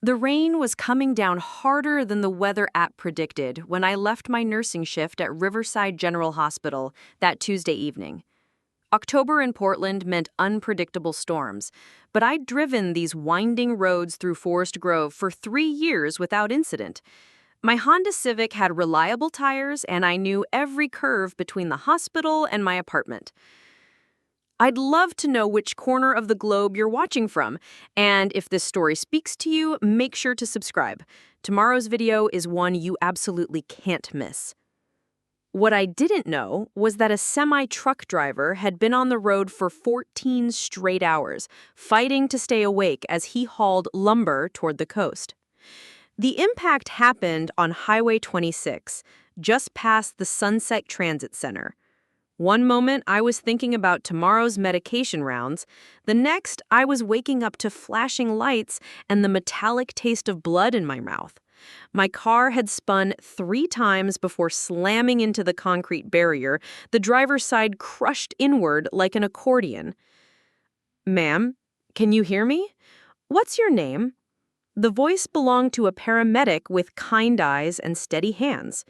The rain was coming down harder than the weather app predicted when I left my nursing shift at Riverside General Hospital that Tuesday evening. October in Portland meant unpredictable storms, but I'd driven these winding roads through Forest Grove for 3 years without incident. My Honda Civic had reliable tires, and I knew every curve between the hospital and my apartment. I'd love to know which corner of the globe you're watching from, and if this story speaks to you, make sure to subscribe. Tomorrow's video is one you absolutely can't miss. What I didn't know was that a semi-truck driver had been on the road for 14 straight hours, fighting to stay awake as he hauled lumber toward the coast. The impact happened on Highway 26, just past the Sunset Transit Center. One moment, I was thinking about tomorrow's medication rounds. The next, I was waking up to flashing lights and the metallic taste of blood in my mouth. My car had spun 3 times before slamming into the concrete barrier, the driver's side crushed inward like an accordion. "Ma'am, can you hear me? What's your name?" The voice belonged to a paramedic with kind eyes and steady hands.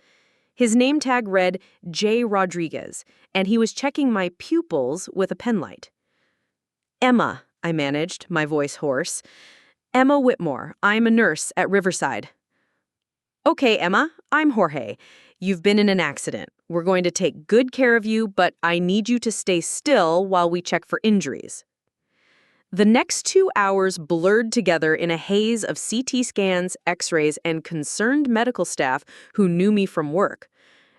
His name tag read J. Rodriguez, and he was checking my pupils with a penlight. "Emma," I managed, my voice hoarse. "Emma Whitmore. I'm a nurse at Riverside." "Okay, Emma, I'm Jorge. You've been in an accident. We're going to take good care of you, but I need you to stay still while we check for injuries." The next 2 hours blurred together in a haze of CT scans, x-rays, and concerned medical staff who knew me from work.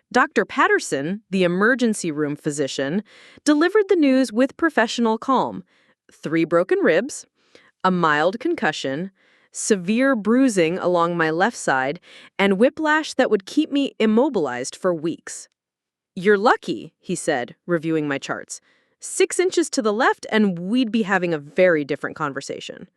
Dr. Patterson, the emergency room physician, delivered the news with professional calm. 3 broken ribs, a mild concussion, severe bruising along my left side, and whiplash that would keep me immobilized for weeks. "You're lucky," he said, reviewing my charts. 6 inches to the left, and we'd be having a very different conversation.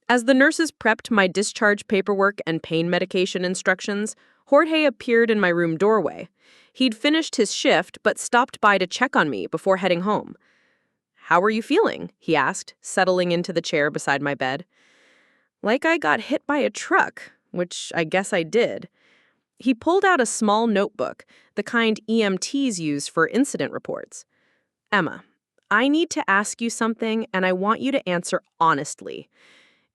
As the nurses prepped my discharge paperwork and pain medication instructions, Jorge appeared in my room doorway. He'd finished his shift, but stopped by to check on me before heading home. "How are you feeling?" he asked, settling into the chair beside my bed. "Like I got hit by a truck," which I guess I did. He pulled out a small notebook, the kind EMTs use for incident reports. "Emma, I need to ask you something, and I want you to answer honestly.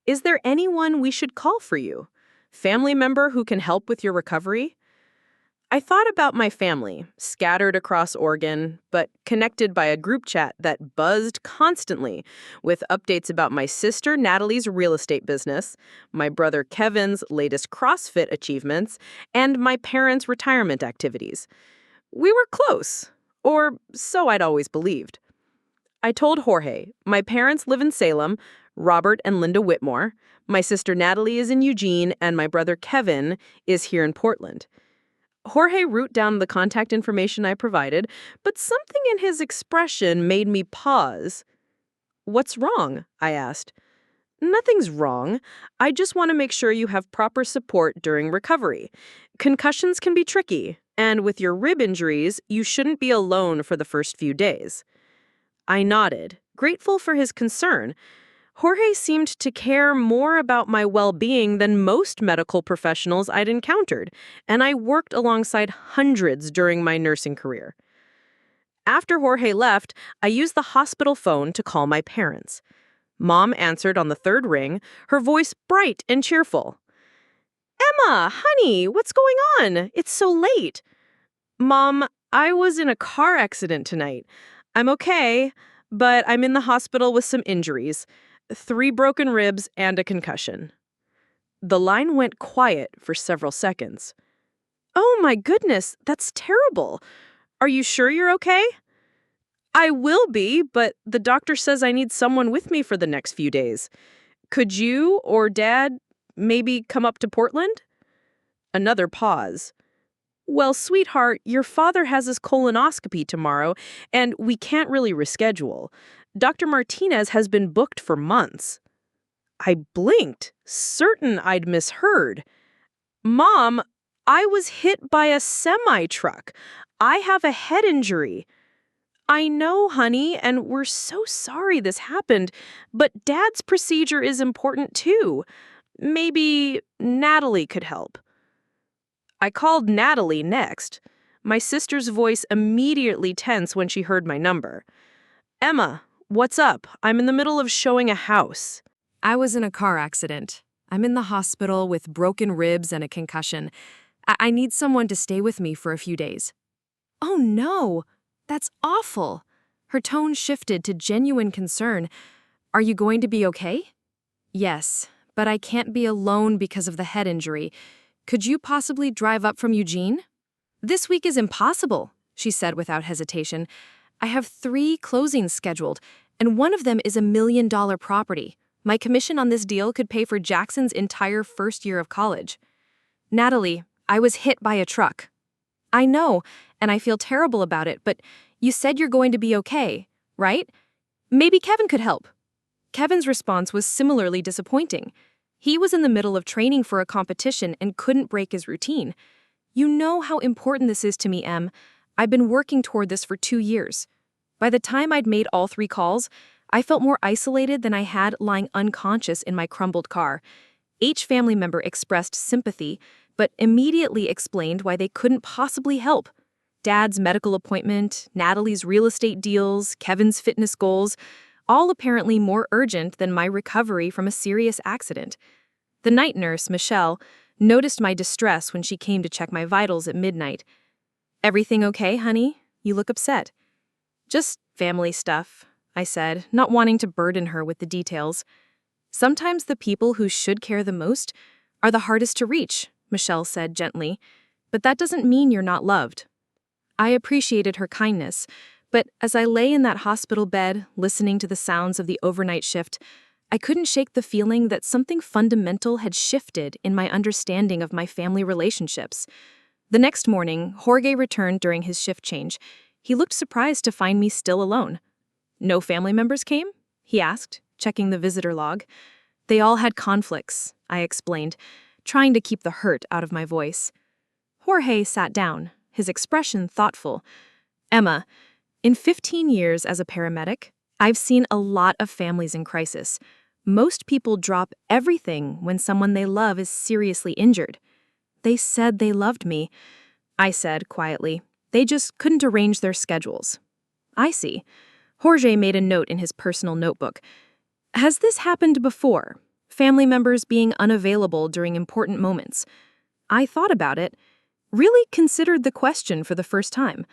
Is there anyone we should call for you? Family member who can help with your recovery?" I thought about my family, scattered across Oregon, but connected by a group chat that buzzed constantly with updates about my sister Natalie's real estate business, my brother Kevin's latest CrossFit achievements, and my parents' retirement activities. We were close. Or so I'd always believed. I told Jorge, my parents live in Salem, Robert and Linda Whitmore, my sister Natalie is in Eugene, and my brother Kevin is here in Portland. Jorge wrote down the contact information I provided, but something in his expression made me pause. "What's wrong?" I asked. "Nothing's wrong. I just want to make sure you have proper support during recovery. Concussions can be tricky, and with your rib injuries, you shouldn't be alone for the first few days." I nodded, grateful for his concern. Jorge seemed to care more about my well-being than most medical professionals I'd encountered, and I worked alongside hundreds during my nursing career. After Jorge left, I used the hospital phone to call my parents. Mom answered on the 3rd ring, her voice bright and cheerful. "Emma, honey, what's going on? It's so late." "Mom, I was in a car accident tonight. I'm okay, but I'm in the hospital with some injuries. 3 broken ribs and a concussion." The line went quiet for several seconds. "Oh my goodness, that's terrible. Are you sure you're okay?" "I will be, but the doctor says I need someone with me for the next few days. Could you or Dad maybe come up to Portland?" Another pause. "Well, sweetheart, your father has his colonoscopy tomorrow, and we can't really reschedule. Dr. Martinez has been booked for months." I blinked, certain I'd misheard. "Mom, I was hit by a semi-truck. I have a head injury." "I know, honey, and we're so sorry this happened, but Dad's procedure is important too. Maybe Natalie could help. I called Natalie next. My sister's voice immediately tense when she heard my number. Emma, what's up? I'm in the middle of showing a house. I was in a car accident. I'm in the hospital with broken ribs and a concussion. I need someone to stay with me for a few days. Oh no, that's awful. Her tone shifted to genuine concern. Are you going to be okay? Yes, but I can't be alone because of the head injury. Could you possibly drive up from Eugene? This week is impossible, she said without hesitation. I have 3 closings scheduled, and one of them is $1 million property. My commission on this deal could pay for Jackson's entire first year of college. Natalie, I was hit by a truck. I know, and I feel terrible about it, but you said you're going to be okay, right? Maybe Kevin could help. Kevin's response was similarly disappointing. He was in the middle of training for a competition and couldn't break his routine. You know how important this is to me, Em. I've been working toward this for 2 years. By the time I'd made all 3 calls, I felt more isolated than I had lying unconscious in my crumbled car. Each family member expressed sympathy, but immediately explained why they couldn't possibly help. Dad's medical appointment, Natalie's real estate deals, Kevin's fitness goals, all apparently more urgent than my recovery from a serious accident. The night nurse, Michelle, noticed my distress when she came to check my vitals at midnight. Everything okay, honey? You look upset. Just family stuff, I said, not wanting to burden her with the details. Sometimes the people who should care the most are the hardest to reach, Michelle said gently, but that doesn't mean you're not loved. I appreciated her kindness, but as I lay in that hospital bed, listening to the sounds of the overnight shift, I couldn't shake the feeling that something fundamental had shifted in my understanding of my family relationships. The next morning, Jorge returned during his shift change. He looked surprised to find me still alone. No family members came? He asked, checking the visitor log. They all had conflicts, I explained, trying to keep the hurt out of my voice. Jorge sat down, his expression thoughtful. Emma, in 15 years as a paramedic, I've seen a lot of families in crisis. Most people drop everything when someone they love is seriously injured. They said they loved me. I said quietly, they just couldn't arrange their schedules. I see. Jorge made a note in his personal notebook. Has this happened before? Family members being unavailable during important moments? I thought about it, really considered the question for the first time.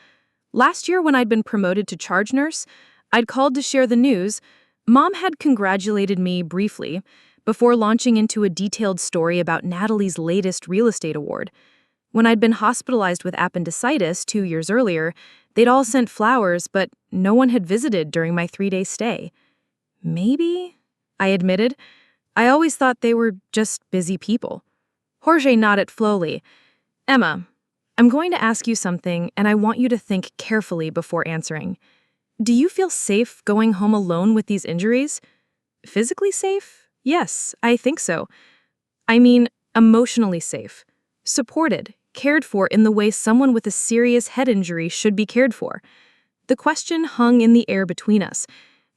Last year when I'd been promoted to charge nurse, I'd called to share the news. Mom had congratulated me briefly before launching into a detailed story about Natalie's latest real estate award. When I'd been hospitalized with appendicitis 2 years earlier, they'd all sent flowers, but no one had visited during my 3-day stay. Maybe, I admitted. I always thought they were just busy people. Jorge nodded slowly. Emma, I'm going to ask you something, and I want you to think carefully before answering. Do you feel safe going home alone with these injuries? Physically safe? Yes, I think so. I mean, emotionally safe. Supported, cared for in the way someone with a serious head injury should be cared for. The question hung in the air between us.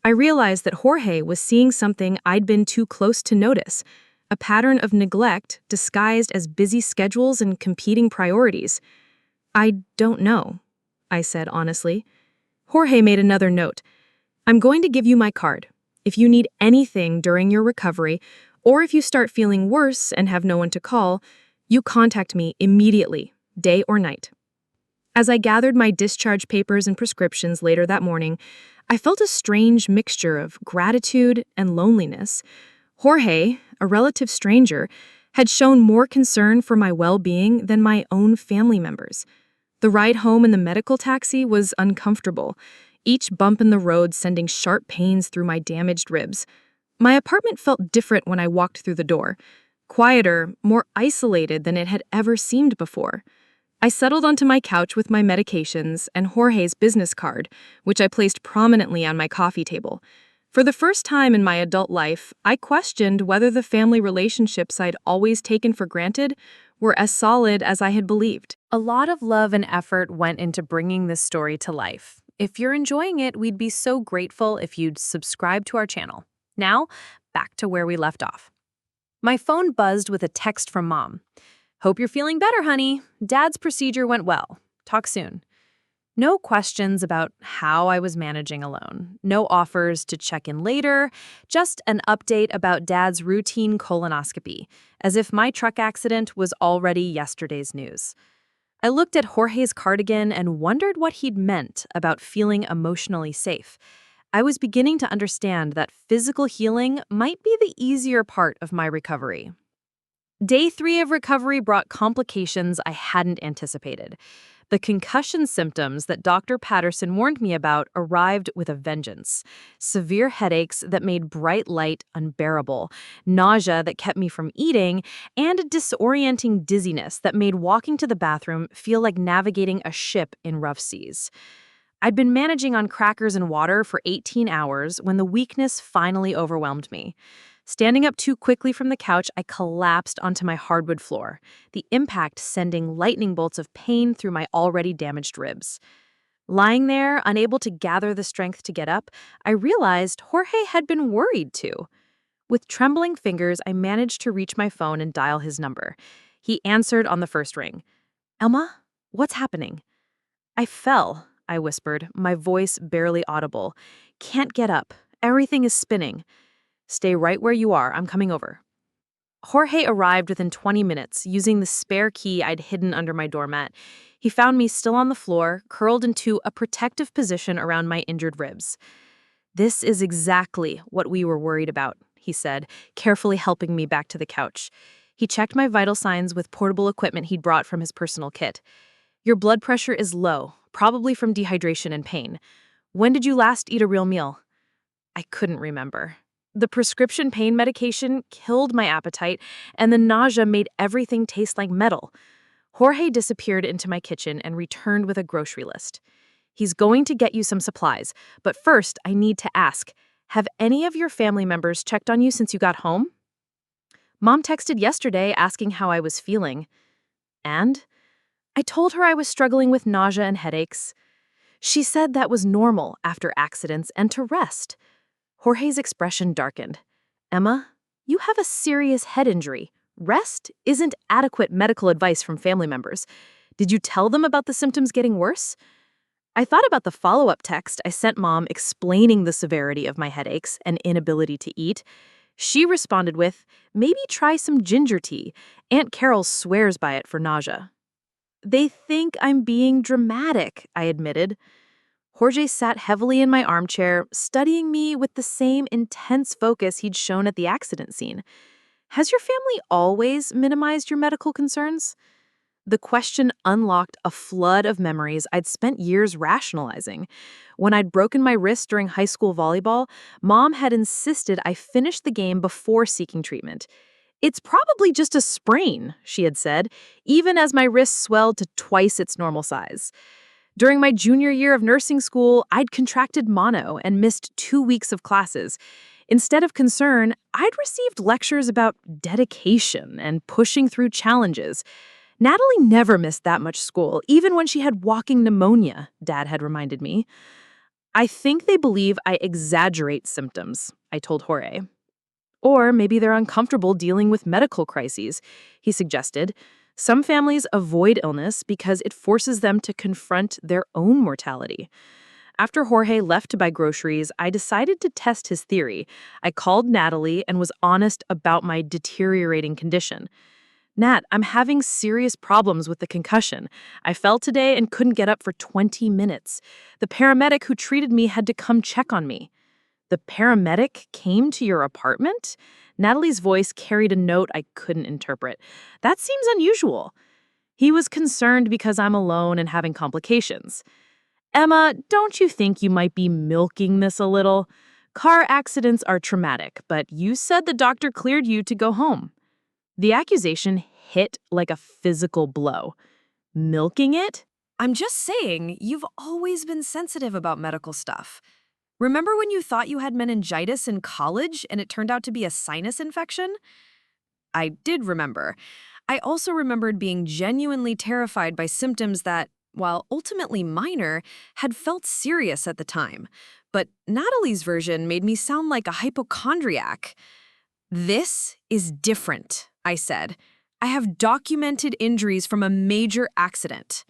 I realized that Jorge was seeing something I'd been too close to notice, a pattern of neglect disguised as busy schedules and competing priorities. I don't know, I said honestly. Jorge made another note. I'm going to give you my card. If you need anything during your recovery, or if you start feeling worse and have no one to call, you contact me immediately, day or night. As I gathered my discharge papers and prescriptions later that morning, I felt a strange mixture of gratitude and loneliness. Jorge, a relative stranger, had shown more concern for my well-being than my own family members. The ride home in the medical taxi was uncomfortable, each bump in the road sending sharp pains through my damaged ribs. My apartment felt different when I walked through the door, quieter, more isolated than it had ever seemed before. I settled onto my couch with my medications and Jorge's business card, which I placed prominently on my coffee table. For the first time in my adult life, I questioned whether the family relationships I'd always taken for granted were as solid as I had believed. A lot of love and effort went into bringing this story to life. If you're enjoying it, we'd be so grateful if you'd subscribe to our channel. Now, back to where we left off. My phone buzzed with a text from Mom. "Hope you're feeling better, honey. Dad's procedure went well. Talk soon." No questions about how I was managing alone. No offers to check in later. Just an update about Dad's routine colonoscopy, as if my truck accident was already yesterday's news. I looked at Jorge's cardigan and wondered what he'd meant about feeling emotionally safe. I was beginning to understand that physical healing might be the easier part of my recovery. Day 3 of recovery brought complications I hadn't anticipated. The concussion symptoms that Dr. Patterson warned me about arrived with a vengeance. Severe headaches that made bright light unbearable, nausea that kept me from eating, and a disorienting dizziness that made walking to the bathroom feel like navigating a ship in rough seas. I'd been managing on crackers and water for 18 hours when the weakness finally overwhelmed me. Standing up too quickly from the couch, I collapsed onto my hardwood floor, the impact sending lightning bolts of pain through my already damaged ribs. Lying there, unable to gather the strength to get up, I realized Jorge had been worried too. With trembling fingers, I managed to reach my phone and dial his number. He answered on the first ring. "Elma, what's happening?" "I fell," I whispered, my voice barely audible. "Can't get up. Everything is spinning." "Stay right where you are. I'm coming over." Jorge arrived within 20 minutes, using the spare key I'd hidden under my doormat. He found me still on the floor, curled into a protective position around my injured ribs. "This is exactly what we were worried about," he said, carefully helping me back to the couch. He checked my vital signs with portable equipment he'd brought from his personal kit. "Your blood pressure is low, probably from dehydration and pain. When did you last eat a real meal?" I couldn't remember. The prescription pain medication killed my appetite, and the nausea made everything taste like metal. Jorge disappeared into my kitchen and returned with a grocery list. "He's going to get you some supplies, but first I need to ask, have any of your family members checked on you since you got home?" "Mom texted yesterday asking how I was feeling." "And?" "I told her I was struggling with nausea and headaches. She said that was normal after accidents and to rest." Jorge's expression darkened. "Emma, you have a serious head injury. Rest isn't adequate medical advice from family members. Did you tell them about the symptoms getting worse?" I thought about the follow-up text I sent Mom explaining the severity of my headaches and inability to eat. She responded with, "Maybe try some ginger tea. Aunt Carol swears by it for nausea." "They think I'm being dramatic," I admitted. Jorge sat heavily in my armchair, studying me with the same intense focus he'd shown at the accident scene. "Has your family always minimized your medical concerns?" The question unlocked a flood of memories I'd spent years rationalizing. When I'd broken my wrist during high school volleyball, Mom had insisted I finish the game before seeking treatment. "It's probably just a sprain," she had said, even as my wrist swelled to twice its normal size. During my junior year of nursing school, I'd contracted mono and missed 2 weeks of classes. Instead of concern, I'd received lectures about dedication and pushing through challenges. Natalie never missed that much school, even when she had walking pneumonia, Dad had reminded me. "I think they believe I exaggerate symptoms," I told Jorge. "Or maybe they're uncomfortable dealing with medical crises," he suggested. "Some families avoid illness because it forces them to confront their own mortality." After Jorge left to buy groceries, I decided to test his theory. I called Natalie and was honest about my deteriorating condition. "Nat, I'm having serious problems with the concussion. I fell today and couldn't get up for 20 minutes. The paramedic who treated me had to come check on me." "The paramedic came to your apartment?" Natalie's voice carried a note I couldn't interpret. "That seems unusual." "He was concerned because I'm alone and having complications." "Emma, don't you think you might be milking this a little? Car accidents are traumatic, but you said the doctor cleared you to go home." The accusation hit like a physical blow. Milking it? I'm just saying, you've always been sensitive about medical stuff. Remember when you thought you had meningitis in college and it turned out to be a sinus infection? I did remember. I also remembered being genuinely terrified by symptoms that, while ultimately minor, had felt serious at the time. But Natalie's version made me sound like a hypochondriac. "This is different," I said. "I have documented injuries from a major accident."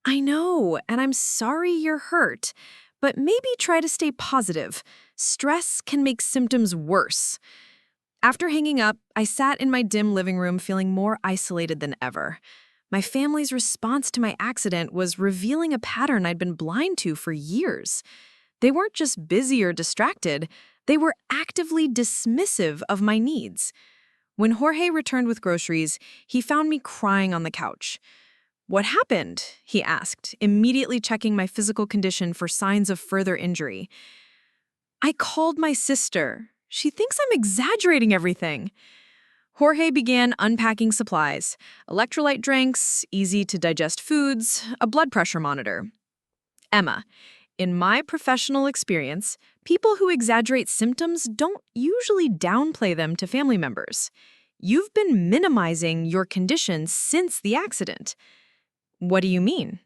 "I know, and I'm sorry you're hurt, but maybe try to stay positive. Stress can make symptoms worse." After hanging up, I sat in my dim living room feeling more isolated than ever. My family's response to my accident was revealing a pattern I'd been blind to for years. They weren't just busy or distracted, they were actively dismissive of my needs. When Jorge returned with groceries, he found me crying on the couch. "What happened?" he asked, immediately checking my physical condition for signs of further injury. "I called my sister. She thinks I'm exaggerating everything." Jorge began unpacking supplies: electrolyte drinks, easy-to-digest foods, a blood pressure monitor. "Emma, in my professional experience, people who exaggerate symptoms don't usually downplay them to family members. You've been minimizing your condition since the accident." "What do you mean?"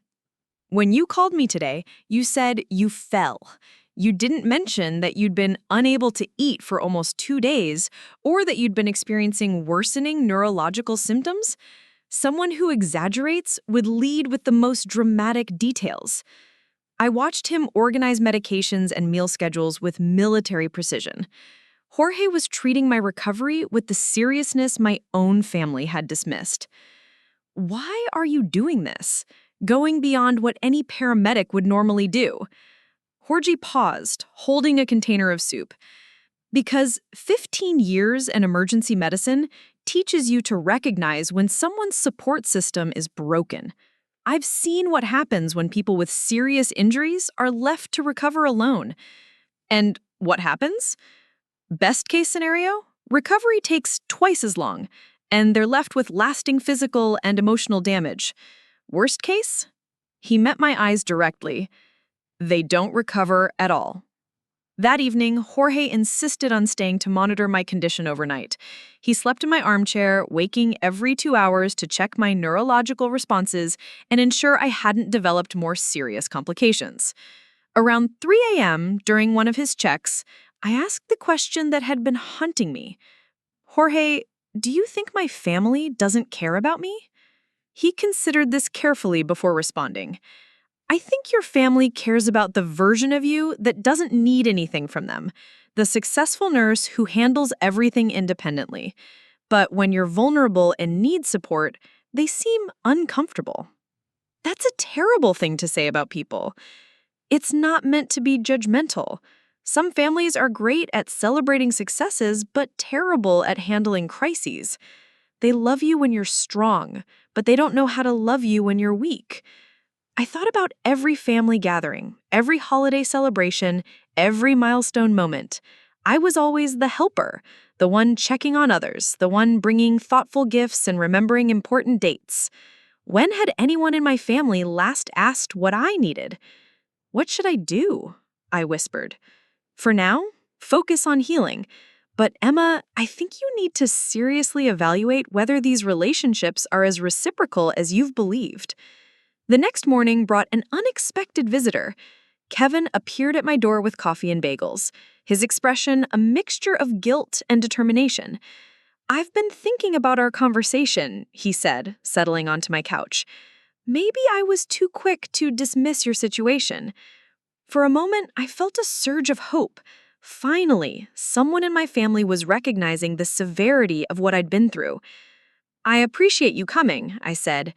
"When you called me today, you said you fell. You didn't mention that you'd been unable to eat for almost 2 days or that you'd been experiencing worsening neurological symptoms. Someone who exaggerates would lead with the most dramatic details." I watched him organize medications and meal schedules with military precision. Jorge was treating my recovery with the seriousness my own family had dismissed. "Why are you doing this? Going beyond what any paramedic would normally do?" Jorge paused, holding a container of soup. "Because 15 years in emergency medicine teaches you to recognize when someone's support system is broken. I've seen what happens when people with serious injuries are left to recover alone." "And what happens?" "Best case scenario, recovery takes twice as long, and they're left with lasting physical and emotional damage. Worst case?" He met my eyes directly. "They don't recover at all." That evening, Jorge insisted on staying to monitor my condition overnight. He slept in my armchair, waking every 2 hours to check my neurological responses and ensure I hadn't developed more serious complications. Around 3 a.m., during one of his checks, I asked the question that had been haunting me. "Jorge, do you think my family doesn't care about me?" He considered this carefully before responding. "I think your family cares about the version of you that doesn't need anything from them, the successful nurse who handles everything independently. But when you're vulnerable and need support, they seem uncomfortable." That's a terrible thing to say about people. It's not meant to be judgmental. Some families are great at celebrating successes, but terrible at handling crises. They love you when you're strong, but they don't know how to love you when you're weak. I thought about every family gathering, every holiday celebration, every milestone moment. I was always the helper, the one checking on others, the one bringing thoughtful gifts and remembering important dates. When had anyone in my family last asked what I needed? "What should I do?" I whispered. "For now, focus on healing. But Emma, I think you need to seriously evaluate whether these relationships are as reciprocal as you've believed." The next morning brought an unexpected visitor. Kevin appeared at my door with coffee and bagels, his expression a mixture of guilt and determination. "I've been thinking about our conversation," he said, settling onto my couch. "Maybe I was too quick to dismiss your situation." For a moment, I felt a surge of hope. Finally, someone in my family was recognizing the severity of what I'd been through. "I appreciate you coming," I said.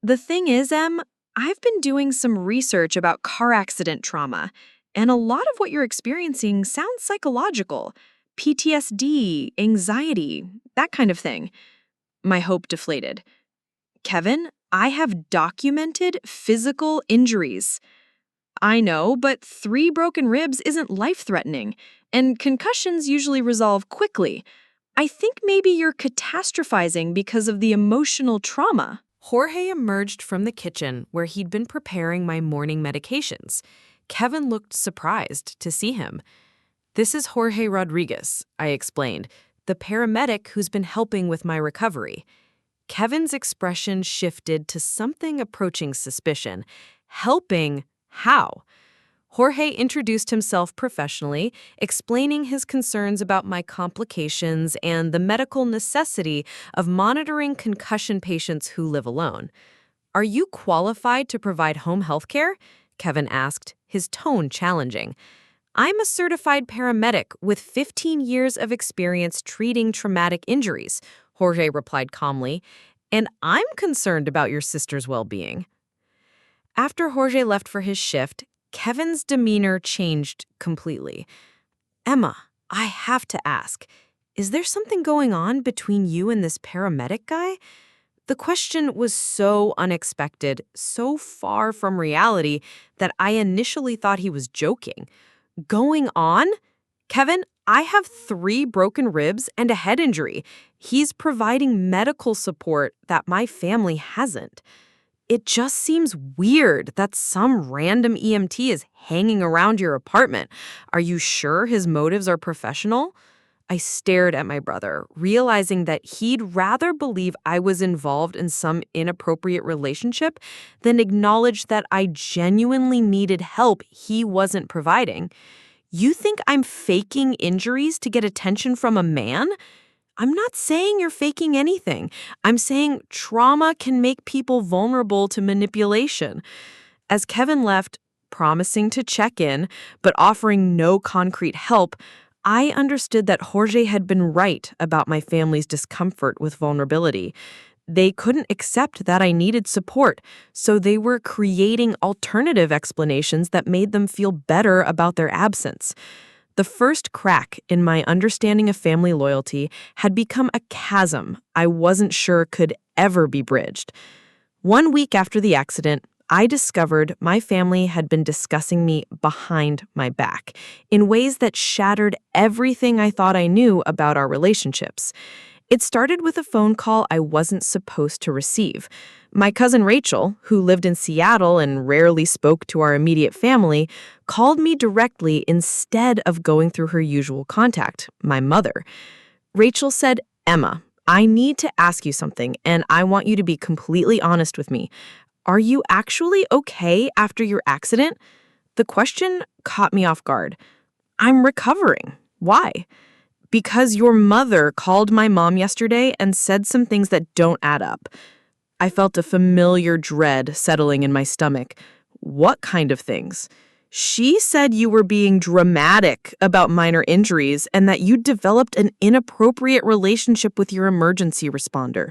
"The thing is, Em, I've been doing some research about car accident trauma, and a lot of what you're experiencing sounds psychological. PTSD, anxiety, that kind of thing." My hope deflated. "Kevin, I have documented physical injuries." "I know, but 3 broken ribs isn't life-threatening, and concussions usually resolve quickly. I think maybe you're catastrophizing because of the emotional trauma." Jorge emerged from the kitchen where he'd been preparing my morning medications. Kevin looked surprised to see him. "This is Jorge Rodriguez," I explained, "the paramedic who's been helping with my recovery." Kevin's expression shifted to something approaching suspicion. "Helping? How?" Jorge introduced himself professionally, explaining his concerns about my complications and the medical necessity of monitoring concussion patients who live alone. "Are you qualified to provide home health care?" Kevin asked, his tone challenging. "I'm a certified paramedic with 15 years of experience treating traumatic injuries," Jorge replied calmly, "and I'm concerned about your sister's well-being." After Jorge left for his shift, Kevin's demeanor changed completely. "Emma, I have to ask, is there something going on between you and this paramedic guy?" The question was so unexpected, so far from reality, that I initially thought he was joking. "Going on? Kevin, I have 3 broken ribs and a head injury. He's providing medical support that my family hasn't. It just seems weird that some random EMT is hanging around your apartment. Are you sure his motives are professional?" I stared at my brother, realizing that he'd rather believe I was involved in some inappropriate relationship than acknowledge that I genuinely needed help he wasn't providing. "You think I'm faking injuries to get attention from a man?" "I'm not saying you're faking anything. I'm saying trauma can make people vulnerable to manipulation." As Kevin left, promising to check in, but offering no concrete help, I understood that Jorge had been right about my family's discomfort with vulnerability. They couldn't accept that I needed support, so they were creating alternative explanations that made them feel better about their absence. The first crack in my understanding of family loyalty had become a chasm I wasn't sure could ever be bridged. 1 week after the accident, I discovered my family had been discussing me behind my back in ways that shattered everything I thought I knew about our relationships. It started with a phone call I wasn't supposed to receive. My cousin Rachel, who lived in Seattle and rarely spoke to our immediate family, called me directly instead of going through her usual contact, my mother. Rachel said, "Emma, I need to ask you something, and I want you to be completely honest with me. Are you actually okay after your accident?" The question caught me off guard. "I'm recovering. Why?" "Because your mother called my mom yesterday and said some things that don't add up." I felt a familiar dread settling in my stomach. "What kind of things?" "She said you were being dramatic about minor injuries and that you developed an inappropriate relationship with your emergency responder."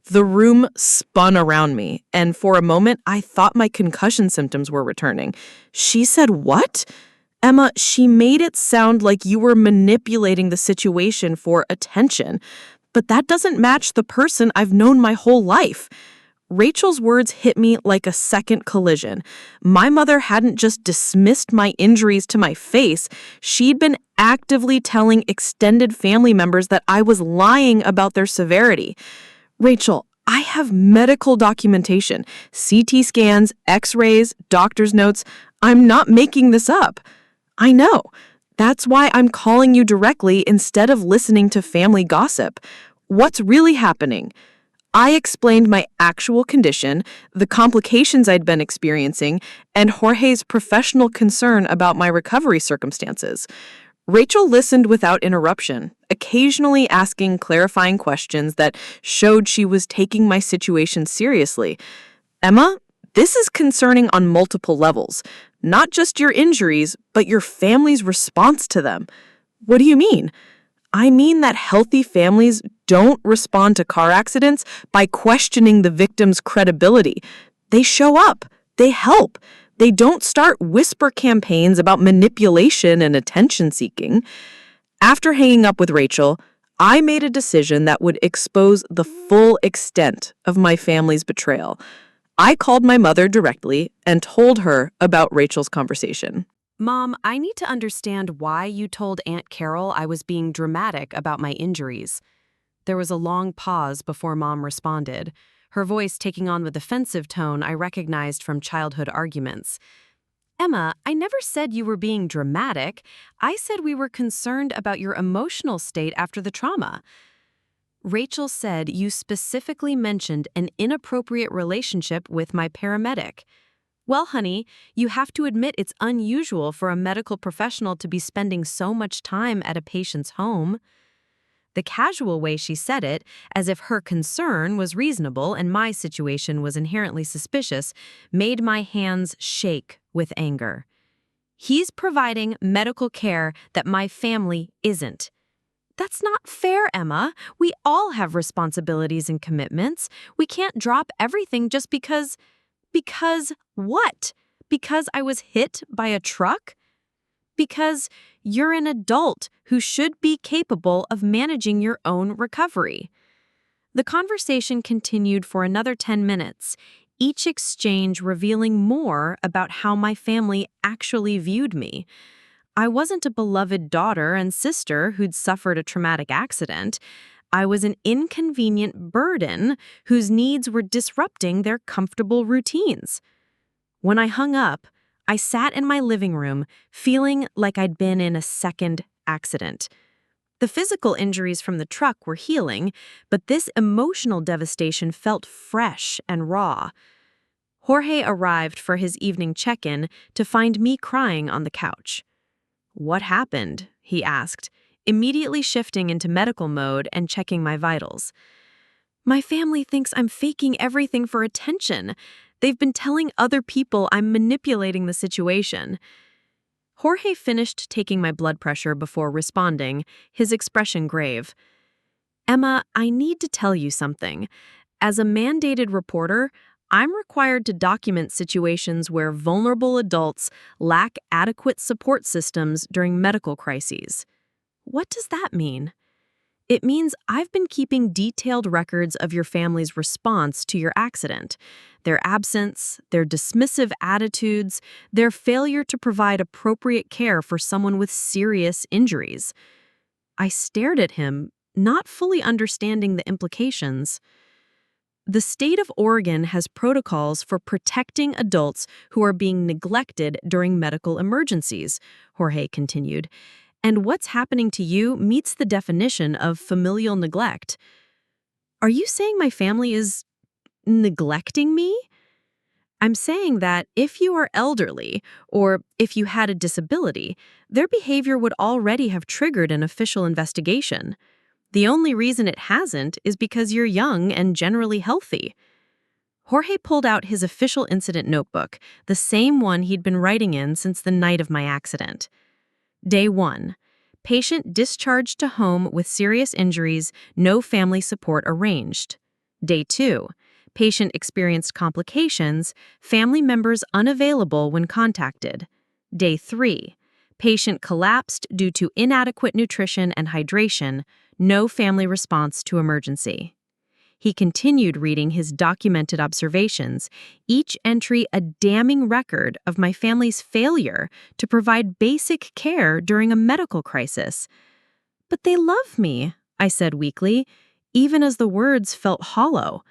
The room spun around me, and for a moment, I thought my concussion symptoms were returning. "She said what?" "Emma, she made it sound like you were manipulating the situation for attention, but that doesn't match the person I've known my whole life." Rachel's words hit me like a second collision. My mother hadn't just dismissed my injuries to my face, she'd been actively telling extended family members that I was lying about their severity. "Rachel, I have medical documentation, CT scans, x-rays, doctor's notes. I'm not making this up." "I know. That's why I'm calling you directly instead of listening to family gossip. What's really happening?" I explained my actual condition, the complications I'd been experiencing, and Jorge's professional concern about my recovery circumstances. Rachel listened without interruption, occasionally asking clarifying questions that showed she was taking my situation seriously. "Emma, this is concerning on multiple levels, not just your injuries, but your family's response to them." "What do you mean?" "I mean that healthy families don't respond to car accidents by questioning the victim's credibility. They show up. They help. They don't start whisper campaigns about manipulation and attention-seeking." After hanging up with Rachel, I made a decision that would expose the full extent of my family's betrayal. I called my mother directly and told her about Rachel's conversation. "Mom, I need to understand why you told Aunt Carol I was being dramatic about my injuries." There was a long pause before Mom responded, her voice taking on the defensive tone I recognized from childhood arguments. "Emma, I never said you were being dramatic. I said we were concerned about your emotional state after the trauma." "Rachel said you specifically mentioned an inappropriate relationship with my paramedic." Well, honey, you have to admit it's unusual for a medical professional to be spending so much time at a patient's home. The casual way she said it, as if her concern was reasonable and my situation was inherently suspicious, made my hands shake with anger. He's providing medical care that my family isn't. That's not fair, Emma. We all have responsibilities and commitments. We can't drop everything just because... Because what? Because I was hit by a truck? Because you're an adult who should be capable of managing your own recovery. The conversation continued for another 10 minutes, each exchange revealing more about how my family actually viewed me. I wasn't a beloved daughter and sister who'd suffered a traumatic accident. I was an inconvenient burden whose needs were disrupting their comfortable routines. When I hung up, I sat in my living room feeling like I'd been in a second accident. The physical injuries from the truck were healing, but this emotional devastation felt fresh and raw. Jorge arrived for his evening check-in to find me crying on the couch. "What happened?" he asked, immediately shifting into medical mode and checking my vitals. "My family thinks I'm faking everything for attention. They've been telling other people I'm manipulating the situation." Jorge finished taking my blood pressure before responding, his expression grave. "Emma, I need to tell you something. As a mandated reporter, I'm required to document situations where vulnerable adults lack adequate support systems during medical crises." "What does that mean?" "It means I've been keeping detailed records of your family's response to your accident, their absence, their dismissive attitudes, their failure to provide appropriate care for someone with serious injuries." I stared at him, not fully understanding the implications. "The state of Oregon has protocols for protecting adults who are being neglected during medical emergencies," Jorge continued. "And what's happening to you meets the definition of familial neglect." "Are you saying my family is neglecting me?" "I'm saying that if you are elderly, or if you had a disability, their behavior would already have triggered an official investigation. The only reason it hasn't is because you're young and generally healthy." Jorge pulled out his official incident notebook, the same one he'd been writing in since the night of my accident. Day 1. Patient discharged to home with serious injuries, no family support arranged. Day 2. Patient experienced complications, family members unavailable when contacted. Day 3. Patient collapsed due to inadequate nutrition and hydration, no family response to emergency. He continued reading his documented observations, each entry a damning record of my family's failure to provide basic care during a medical crisis. "But they love me," I said weakly, even as the words felt hollow.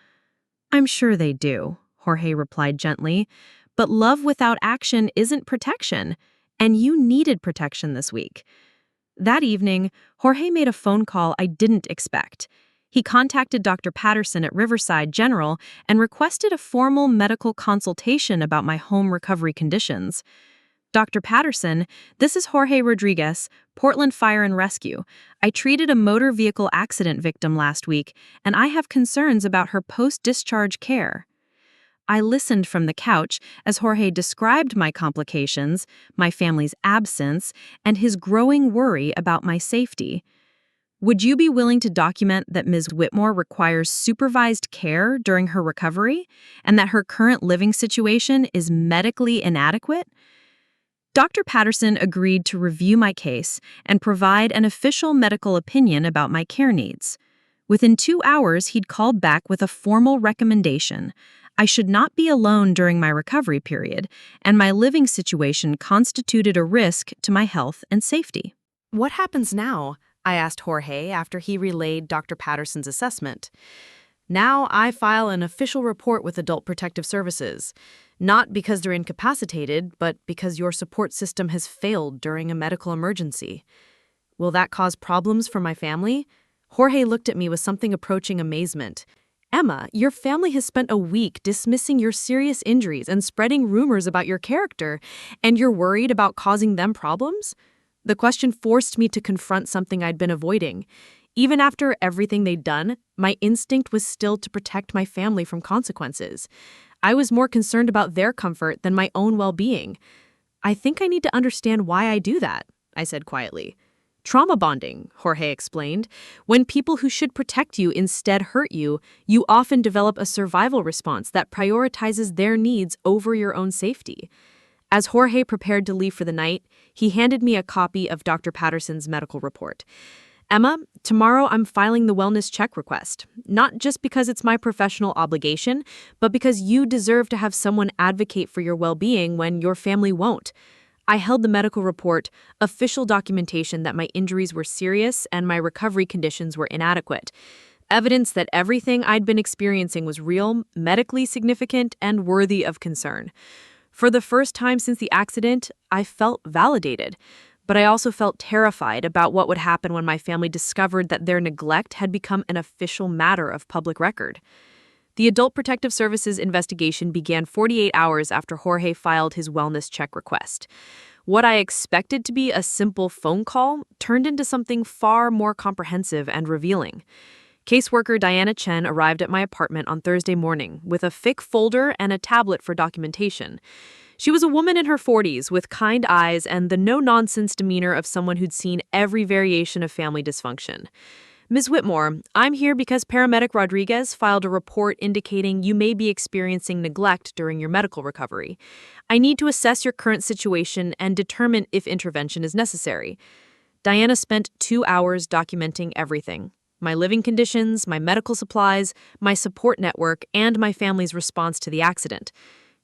"I'm sure they do," Jorge replied gently, "but love without action isn't protection, and you needed protection this week." That evening, Jorge made a phone call I didn't expect. He contacted Dr. Patterson at Riverside General and requested a formal medical consultation about my home recovery conditions. "Dr. Patterson, this is Jorge Rodriguez, Portland Fire and Rescue. I treated a motor vehicle accident victim last week, and I have concerns about her post-discharge care." I listened from the couch as Jorge described my complications, my family's absence, and his growing worry about my safety. "Would you be willing to document that Ms. Whitmore requires supervised care during her recovery and that her current living situation is medically inadequate?" Dr. Patterson agreed to review my case and provide an official medical opinion about my care needs. Within 2 hours, he'd called back with a formal recommendation. I should not be alone during my recovery period, and my living situation constituted a risk to my health and safety. What happens now? I asked Jorge after he relayed Dr. Patterson's assessment. "Now I file an official report with Adult Protective Services, not because they're incapacitated, but because your support system has failed during a medical emergency. Will that cause problems for my family?" Jorge looked at me with something approaching amazement. Emma, your family has spent a week dismissing your serious injuries and spreading rumors about your character, and you're worried about causing them problems? The question forced me to confront something I'd been avoiding. Even after everything they'd done, my instinct was still to protect my family from consequences. I was more concerned about their comfort than my own well-being. I think I need to understand why I do that, I said quietly. Trauma bonding, Jorge explained. When people who should protect you instead hurt you, you often develop a survival response that prioritizes their needs over your own safety. As Jorge prepared to leave for the night, he handed me a copy of Dr. Patterson's medical report. Emma, tomorrow I'm filing the wellness check request, not just because it's my professional obligation, but because you deserve to have someone advocate for your well-being when your family won't. I held the medical report, official documentation that my injuries were serious and my recovery conditions were inadequate. Evidence that everything I'd been experiencing was real, medically significant, and worthy of concern. For the first time since the accident, I felt validated, but I also felt terrified about what would happen when my family discovered that their neglect had become an official matter of public record. The Adult Protective Services investigation began 48 hours after Jorge filed his wellness check request. What I expected to be a simple phone call turned into something far more comprehensive and revealing. Caseworker Diana Chen arrived at my apartment on Thursday morning with a thick folder and a tablet for documentation. She was a woman in her 40s with kind eyes and the no-nonsense demeanor of someone who'd seen every variation of family dysfunction. Ms. Whitmore, I'm here because Paramedic Rodriguez filed a report indicating you may be experiencing neglect during your medical recovery. I need to assess your current situation and determine if intervention is necessary. Diana spent 2 hours documenting everything: my living conditions, my medical supplies, my support network, and my family's response to the accident.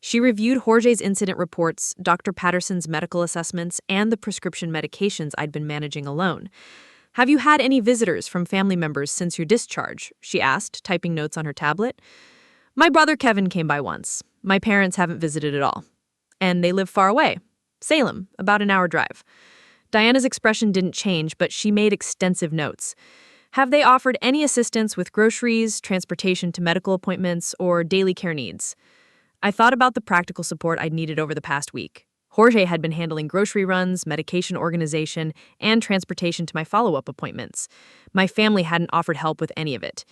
She reviewed Jorge's incident reports, Dr. Patterson's medical assessments, and the prescription medications I'd been managing alone. Have you had any visitors from family members since your discharge? She asked, typing notes on her tablet. My brother Kevin came by once. My parents haven't visited at all. And they live far away. Salem, about an hour drive. Diana's expression didn't change, but she made extensive notes. Have they offered any assistance with groceries, transportation to medical appointments, or daily care needs? I thought about the practical support I'd needed over the past week. Jorge had been handling grocery runs, medication organization, and transportation to my follow-up appointments. My family hadn't offered help with any of it.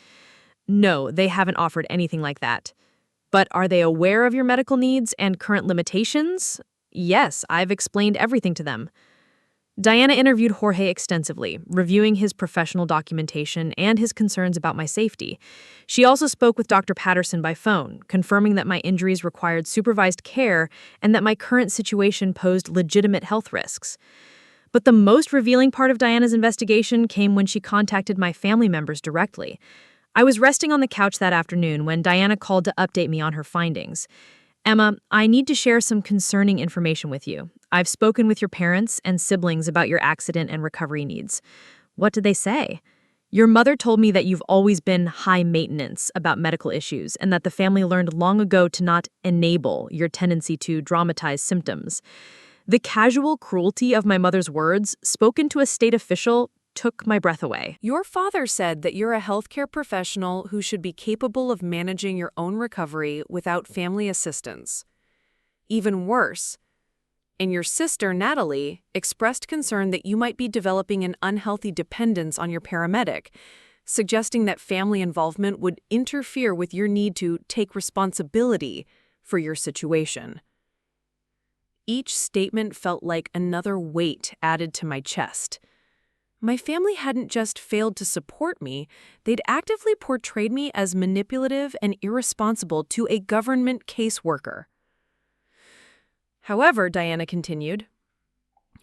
No, they haven't offered anything like that. But are they aware of your medical needs and current limitations? Yes, I've explained everything to them. Diana interviewed Jorge extensively, reviewing his professional documentation and his concerns about my safety. She also spoke with Dr. Patterson by phone, confirming that my injuries required supervised care and that my current situation posed legitimate health risks. But the most revealing part of Diana's investigation came when she contacted my family members directly. I was resting on the couch that afternoon when Diana called to update me on her findings. Emma, I need to share some concerning information with you. I've spoken with your parents and siblings about your accident and recovery needs. What did they say? Your mother told me that you've always been high maintenance about medical issues and that the family learned long ago to not enable your tendency to dramatize symptoms. The casual cruelty of my mother's words, spoken to a state official, took my breath away. Your father said that you're a healthcare professional who should be capable of managing your own recovery without family assistance. Even worse, and your sister, Natalie, expressed concern that you might be developing an unhealthy dependence on your paramedic, suggesting that family involvement would interfere with your need to take responsibility for your situation. Each statement felt like another weight added to my chest. My family hadn't just failed to support me, they'd actively portrayed me as manipulative and irresponsible to a government caseworker. However, Diana continued,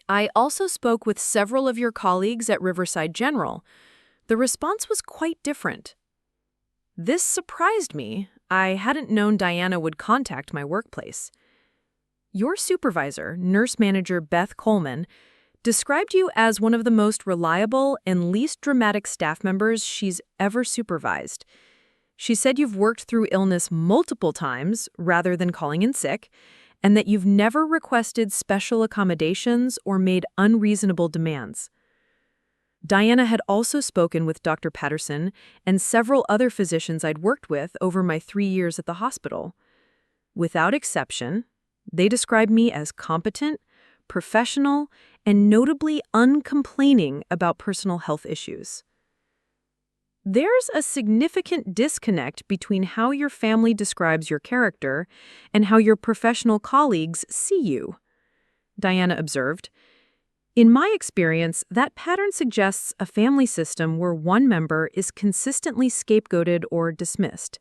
I also spoke with several of your colleagues at Riverside General. The response was quite different. This surprised me. I hadn't known Diana would contact my workplace. Your supervisor, nurse manager Beth Coleman, described you as one of the most reliable and least dramatic staff members she's ever supervised. She said you've worked through illness multiple times rather than calling in sick, and that you've never requested special accommodations or made unreasonable demands. Diana had also spoken with Dr. Patterson and several other physicians I'd worked with over my 3 years at the hospital. Without exception, they described me as competent, professional, and notably uncomplaining about personal health issues. There's a significant disconnect between how your family describes your character and how your professional colleagues see you, Diana observed. In my experience, that pattern suggests a family system where one member is consistently scapegoated or dismissed.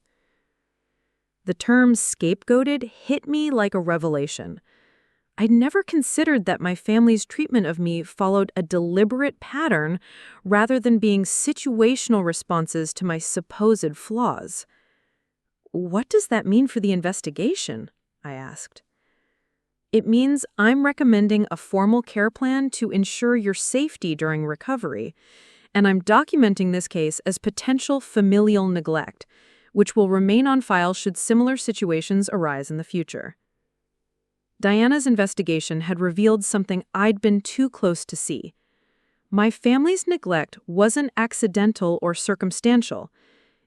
The term scapegoated hit me like a revelation. I'd never considered that my family's treatment of me followed a deliberate pattern rather than being situational responses to my supposed flaws. "What does that mean for the investigation?" I asked. "It means I'm recommending a formal care plan to ensure your safety during recovery, and I'm documenting this case as potential familial neglect, which will remain on file should similar situations arise in the future." Diana's investigation had revealed something I'd been too close to see. My family's neglect wasn't accidental or circumstantial.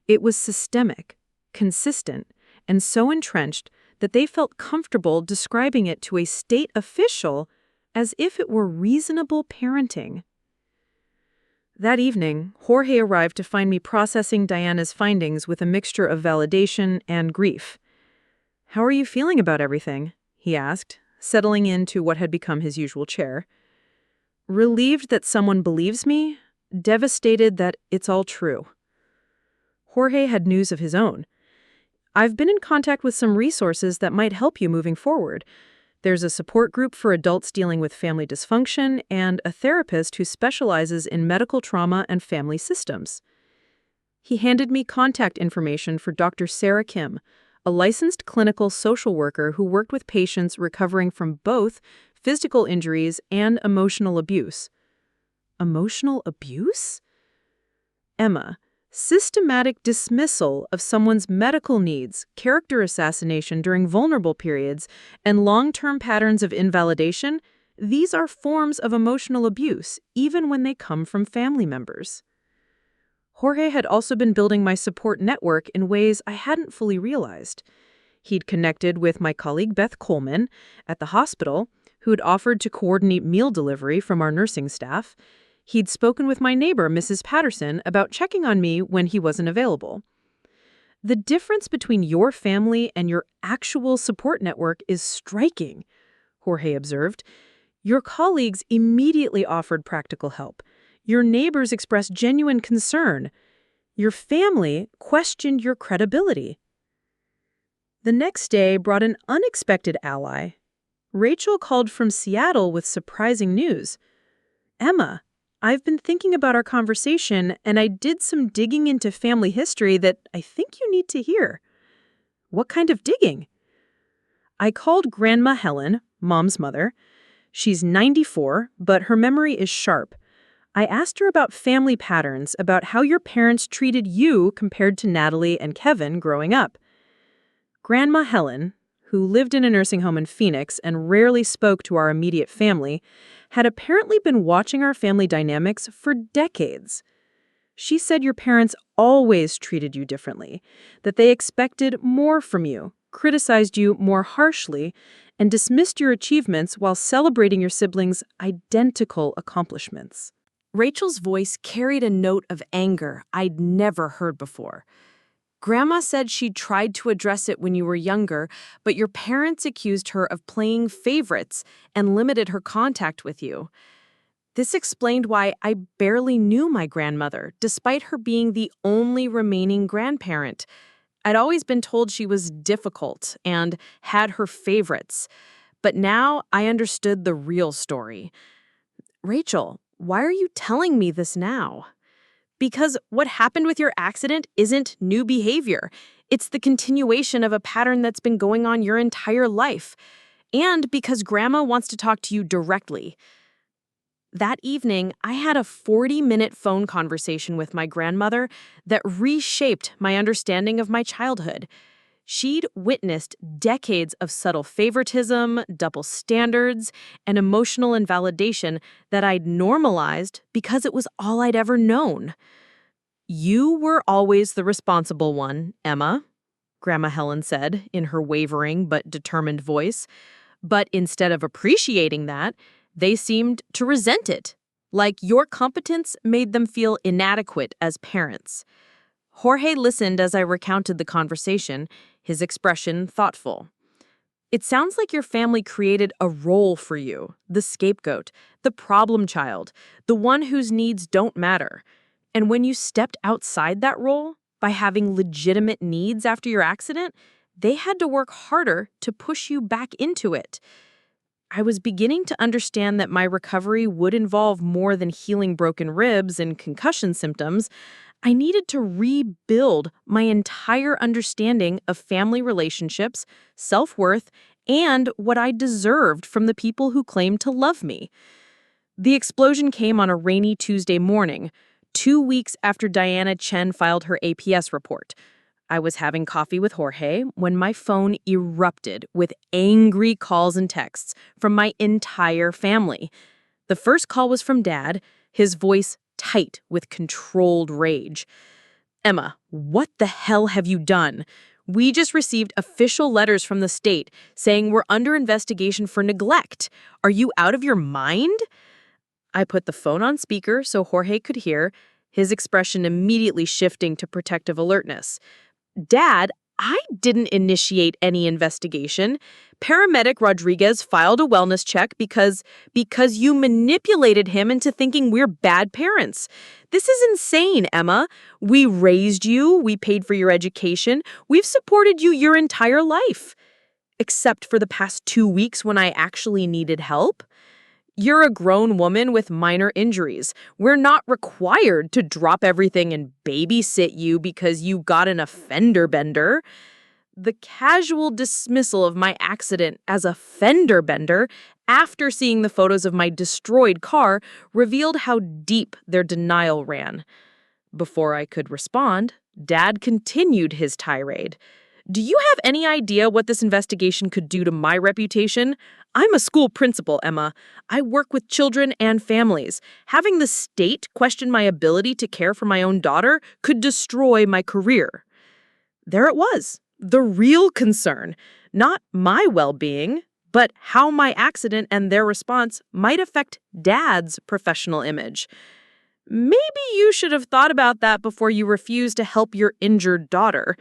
It was systemic, consistent, and so entrenched that they felt comfortable describing it to a state official as if it were reasonable parenting. That evening, Jorge arrived to find me processing Diana's findings with a mixture of validation and grief. "How are you feeling about everything?" he asked, settling into what had become his usual chair. "Relieved that someone believes me, devastated that it's all true." Jorge had news of his own. "I've been in contact with some resources that might help you moving forward. There's a support group for adults dealing with family dysfunction and a therapist who specializes in medical trauma and family systems." He handed me contact information for Dr. Sarah Kim, a licensed clinical social worker who worked with patients recovering from both physical injuries and emotional abuse. Emotional abuse? Emma, systematic dismissal of someone's medical needs, character assassination during vulnerable periods, and long-term patterns of invalidation, these are forms of emotional abuse, even when they come from family members. Jorge had also been building my support network in ways I hadn't fully realized. He'd connected with my colleague Beth Coleman at the hospital, who'd offered to coordinate meal delivery from our nursing staff. He'd spoken with my neighbor, Mrs. Patterson, about checking on me when he wasn't available. "The difference between your family and your actual support network is striking," Jorge observed. "Your colleagues immediately offered practical help. Your neighbors expressed genuine concern. Your family questioned your credibility." The next day brought an unexpected ally. Rachel called from Seattle with surprising news. "Emma, I've been thinking about our conversation, and I did some digging into family history that I think you need to hear." "What kind of digging?" "I called Grandma Helen, Mom's mother. She's 94, but her memory is sharp. I asked her about family patterns, about how your parents treated you compared to Natalie and Kevin growing up. Grandma Helen, who lived in a nursing home in Phoenix and rarely spoke to our immediate family, had apparently been watching our family dynamics for decades. She said your parents always treated you differently, that they expected more from you, criticized you more harshly, and dismissed your achievements while celebrating your siblings' identical accomplishments." Rachel's voice carried a note of anger I'd never heard before. "Grandma said she tried to address it when you were younger, but your parents accused her of playing favorites and limited her contact with you. This explained why I barely knew my grandmother, despite her being the only remaining grandparent. I'd always been told she was difficult and had her favorites, but now I understood the real story. Rachel, why are you telling me this now?" "Because what happened with your accident isn't new behavior. It's the continuation of a pattern that's been going on your entire life. And because Grandma wants to talk to you directly." That evening, I had a 40-minute phone conversation with my grandmother that reshaped my understanding of my childhood. She'd witnessed decades of subtle favoritism, double standards, and emotional invalidation that I'd normalized because it was all I'd ever known. "You were always the responsible one, Emma," Grandma Helen said in her wavering but determined voice. But instead of appreciating that, they seemed to resent it, like your competence made them feel inadequate as parents. Jorge listened as I recounted the conversation, his expression thoughtful. "It sounds like your family created a role for you, the scapegoat, the problem child, the one whose needs don't matter. And when you stepped outside that role, by having legitimate needs after your accident, they had to work harder to push you back into it." I was beginning to understand that my recovery would involve more than healing broken ribs and concussion symptoms. I needed to rebuild my entire understanding of family relationships, self-worth, and what I deserved from the people who claimed to love me. The explosion came on a rainy Tuesday morning, 2 weeks after Diana Chen filed her APS report. I was having coffee with Jorge when my phone erupted with angry calls and texts from my entire family. The first call was from Dad, his voice tight with controlled rage. "Emma, what the hell have you done? We just received official letters from the state saying we're under investigation for neglect. Are you out of your mind?" I put the phone on speaker so Jorge could hear, his expression immediately shifting to protective alertness. "Dad, I didn't initiate any investigation. Paramedic Rodriguez filed a wellness check because you manipulated him into thinking we're bad parents. This is insane, Emma. We raised you, we paid for your education, we've supported you your entire life. Except for the past 2 weeks when I actually needed help. You're a grown woman with minor injuries. We're not required to drop everything and babysit you because you got an offender bender." The casual dismissal of my accident as a fender bender after seeing the photos of my destroyed car revealed how deep their denial ran. Before I could respond, Dad continued his tirade. "Do you have any idea what this investigation could do to my reputation? I'm a school principal, Emma. I work with children and families. Having the state question my ability to care for my own daughter could destroy my career." There it was, the real concern. Not my well-being, but how my accident and their response might affect Dad's professional image. "Maybe you should have thought about that before you refused to help your injured daughter,"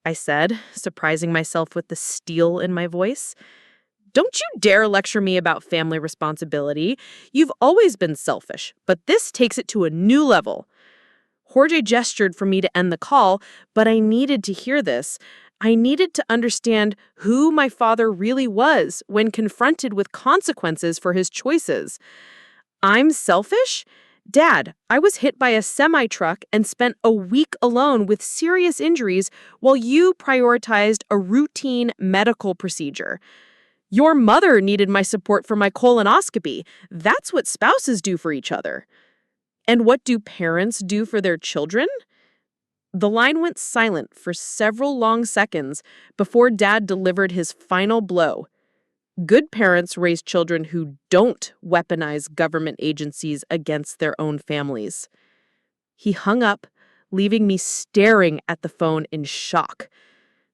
I said, surprising myself with the steel in my voice. "Don't you dare lecture me about family responsibility. You've always been selfish, but this takes it to a new level." Jorge gestured for me to end the call, but I needed to hear this. I needed to understand who my father really was when confronted with consequences for his choices. "I'm selfish? Dad, I was hit by a semi-truck and spent a week alone with serious injuries while you prioritized a routine medical procedure. Your mother needed my support for my colonoscopy. That's what spouses do for each other. And what do parents do for their children?" The line went silent for several long seconds before Dad delivered his final blow. "Good parents raise children who don't weaponize government agencies against their own families." He hung up, leaving me staring at the phone in shock.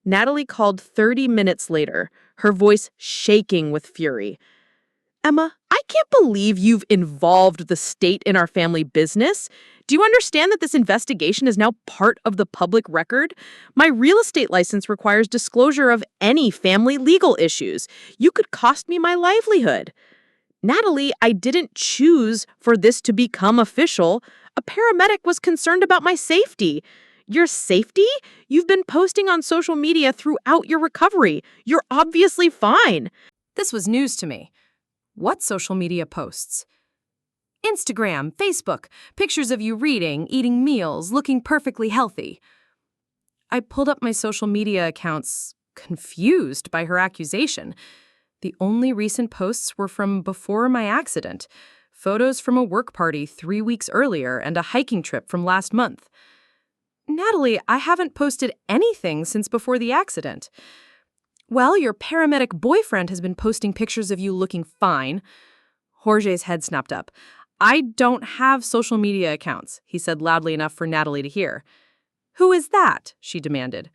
Natalie called 30 minutes later, her voice shaking with fury. "Emma, I can't believe you've involved the state in our family business. Do you understand that this investigation is now part of the public record? My real estate license requires disclosure of any family legal issues. You could cost me my livelihood." "Natalie, I didn't choose for this to become official. A paramedic was concerned about my safety." "Your safety? You've been posting on social media throughout your recovery. You're obviously fine." This was news to me. What social media posts? Instagram, Facebook, pictures of you reading, eating meals, looking perfectly healthy. I pulled up my social media accounts, confused by her accusation. The only recent posts were from before my accident, photos from a work party 3 weeks earlier and a hiking trip from last month. Natalie, I haven't posted anything since before the accident. Well, your paramedic boyfriend has been posting pictures of you looking fine. Jorge's head snapped up. I don't have social media accounts, he said loudly enough for Natalie to hear. Who is that? She demanded.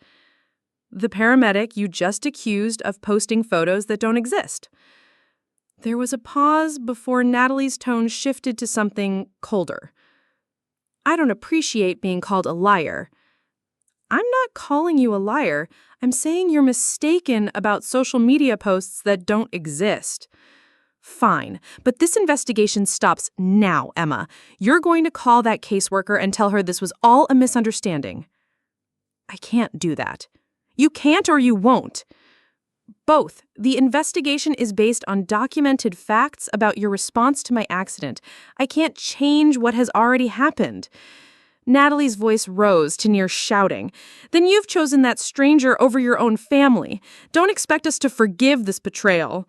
The paramedic you just accused of posting photos that don't exist. There was a pause before Natalie's tone shifted to something colder. I don't appreciate being called a liar. I'm not calling you a liar. I'm saying you're mistaken about social media posts that don't exist. Fine, but this investigation stops now, Emma. You're going to call that caseworker and tell her this was all a misunderstanding. I can't do that. You can't or you won't. Both. The investigation is based on documented facts about your response to my accident. I can't change what has already happened. Natalie's voice rose to near shouting. Then you've chosen that stranger over your own family. Don't expect us to forgive this betrayal.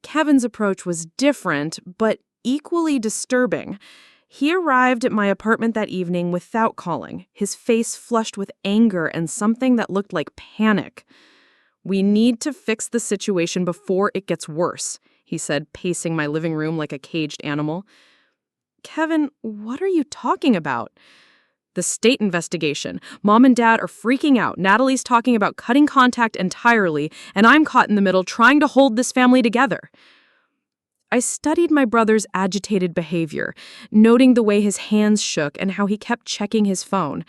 Kevin's approach was different, but equally disturbing. He arrived at my apartment that evening without calling, his face flushed with anger and something that looked like panic. We need to fix the situation before it gets worse, he said, pacing my living room like a caged animal. Kevin, what are you talking about? The state investigation. Mom and Dad are freaking out. Natalie's talking about cutting contact entirely, and I'm caught in the middle trying to hold this family together. I studied my brother's agitated behavior, noting the way his hands shook and how he kept checking his phone.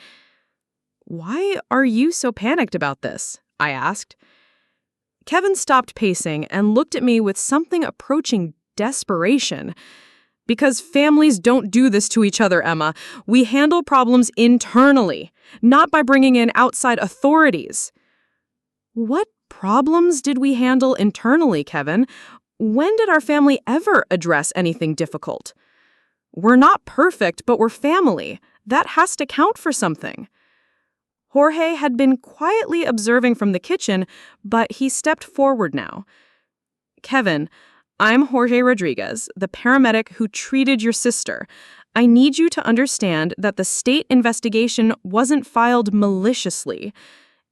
Why are you so panicked about this? I asked. Kevin stopped pacing and looked at me with something approaching desperation. Because families don't do this to each other, Emma. We handle problems internally, not by bringing in outside authorities. What problems did we handle internally, Kevin? When did our family ever address anything difficult? We're not perfect, but we're family. That has to count for something. Jorge had been quietly observing from the kitchen, but he stepped forward now. Kevin, I'm Jorge Rodriguez, the paramedic who treated your sister. I need you to understand that the state investigation wasn't filed maliciously.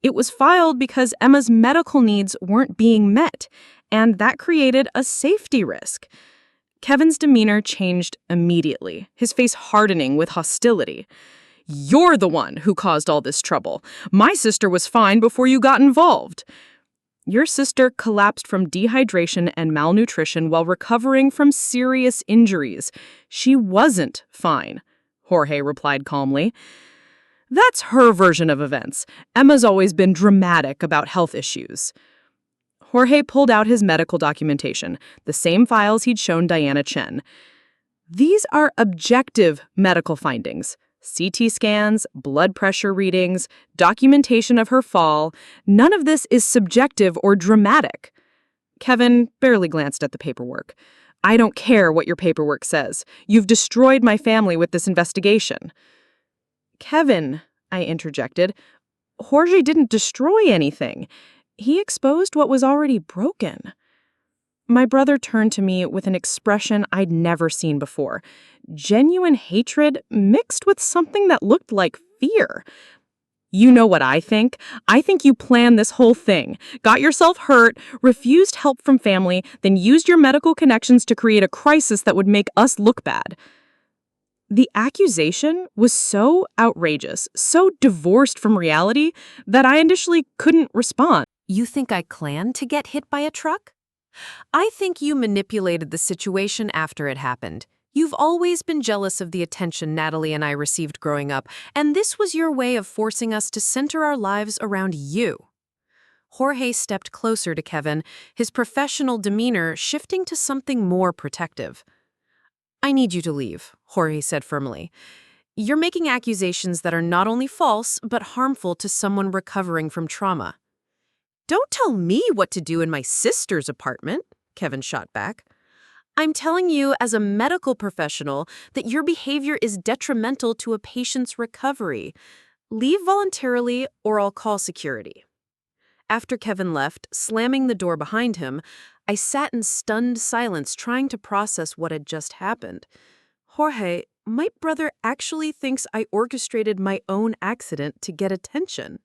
It was filed because Emma's medical needs weren't being met, and that created a safety risk. Kevin's demeanor changed immediately, his face hardening with hostility. You're the one who caused all this trouble. My sister was fine before you got involved. Your sister collapsed from dehydration and malnutrition while recovering from serious injuries. She wasn't fine, Jorge replied calmly. That's her version of events. Emma's always been dramatic about health issues. Jorge pulled out his medical documentation, the same files he'd shown Diana Chen. These are objective medical findings. CT scans, blood pressure readings, documentation of her fall. None of this is subjective or dramatic. Kevin barely glanced at the paperwork. I don't care what your paperwork says. You've destroyed my family with this investigation. Kevin, I interjected, Jorge didn't destroy anything. He exposed what was already broken. My brother turned to me with an expression I'd never seen before. Genuine hatred mixed with something that looked like fear. You know what I think? I think you planned this whole thing, got yourself hurt, refused help from family, then used your medical connections to create a crisis that would make us look bad. The accusation was so outrageous, so divorced from reality, that I initially couldn't respond. You think I planned to get hit by a truck? I think you manipulated the situation after it happened. You've always been jealous of the attention Natalie and I received growing up, and this was your way of forcing us to center our lives around you. Jorge stepped closer to Kevin, his professional demeanor shifting to something more protective. I need you to leave, Jorge said firmly. You're making accusations that are not only false, but harmful to someone recovering from trauma. Don't tell me what to do in my sister's apartment, Kevin shot back. I'm telling you as a medical professional that your behavior is detrimental to a patient's recovery. Leave voluntarily or I'll call security. After Kevin left, slamming the door behind him, I sat in stunned silence trying to process what had just happened. Jorge, my brother actually thinks I orchestrated my own accident to get attention.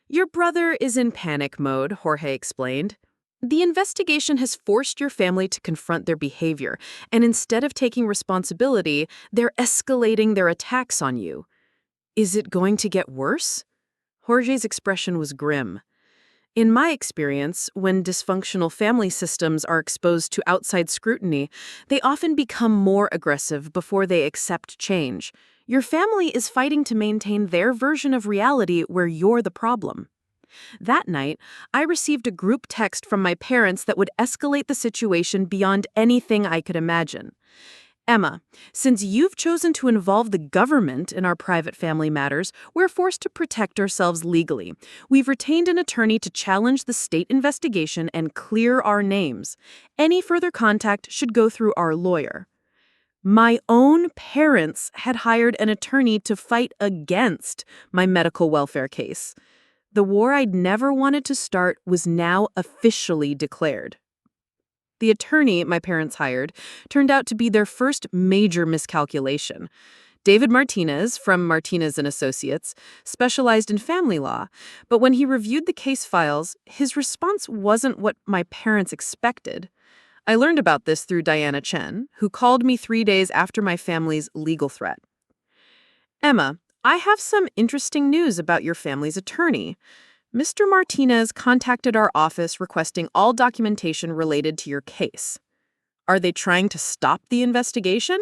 Your brother is in panic mode, Jorge explained. The investigation has forced your family to confront their behavior, and instead of taking responsibility, they're escalating their attacks on you. Is it going to get worse? Jorge's expression was grim. In my experience, when dysfunctional family systems are exposed to outside scrutiny, they often become more aggressive before they accept change. Your family is fighting to maintain their version of reality where you're the problem. That night, I received a group text from my parents that would escalate the situation beyond anything I could imagine. Emma, since you've chosen to involve the government in our private family matters, we're forced to protect ourselves legally. We've retained an attorney to challenge the state investigation and clear our names. Any further contact should go through our lawyer. My own parents had hired an attorney to fight against my medical welfare case. The war I'd never wanted to start was now officially declared. The attorney my parents hired turned out to be their first major miscalculation. David Martinez, from Martinez & Associates, specialized in family law, but when he reviewed the case files, his response wasn't what my parents expected. I learned about this through Diana Chen, who called me 3 days after my family's legal threat. Emma, I have some interesting news about your family's attorney. Mr. Martinez contacted our office requesting all documentation related to your case. Are they trying to stop the investigation?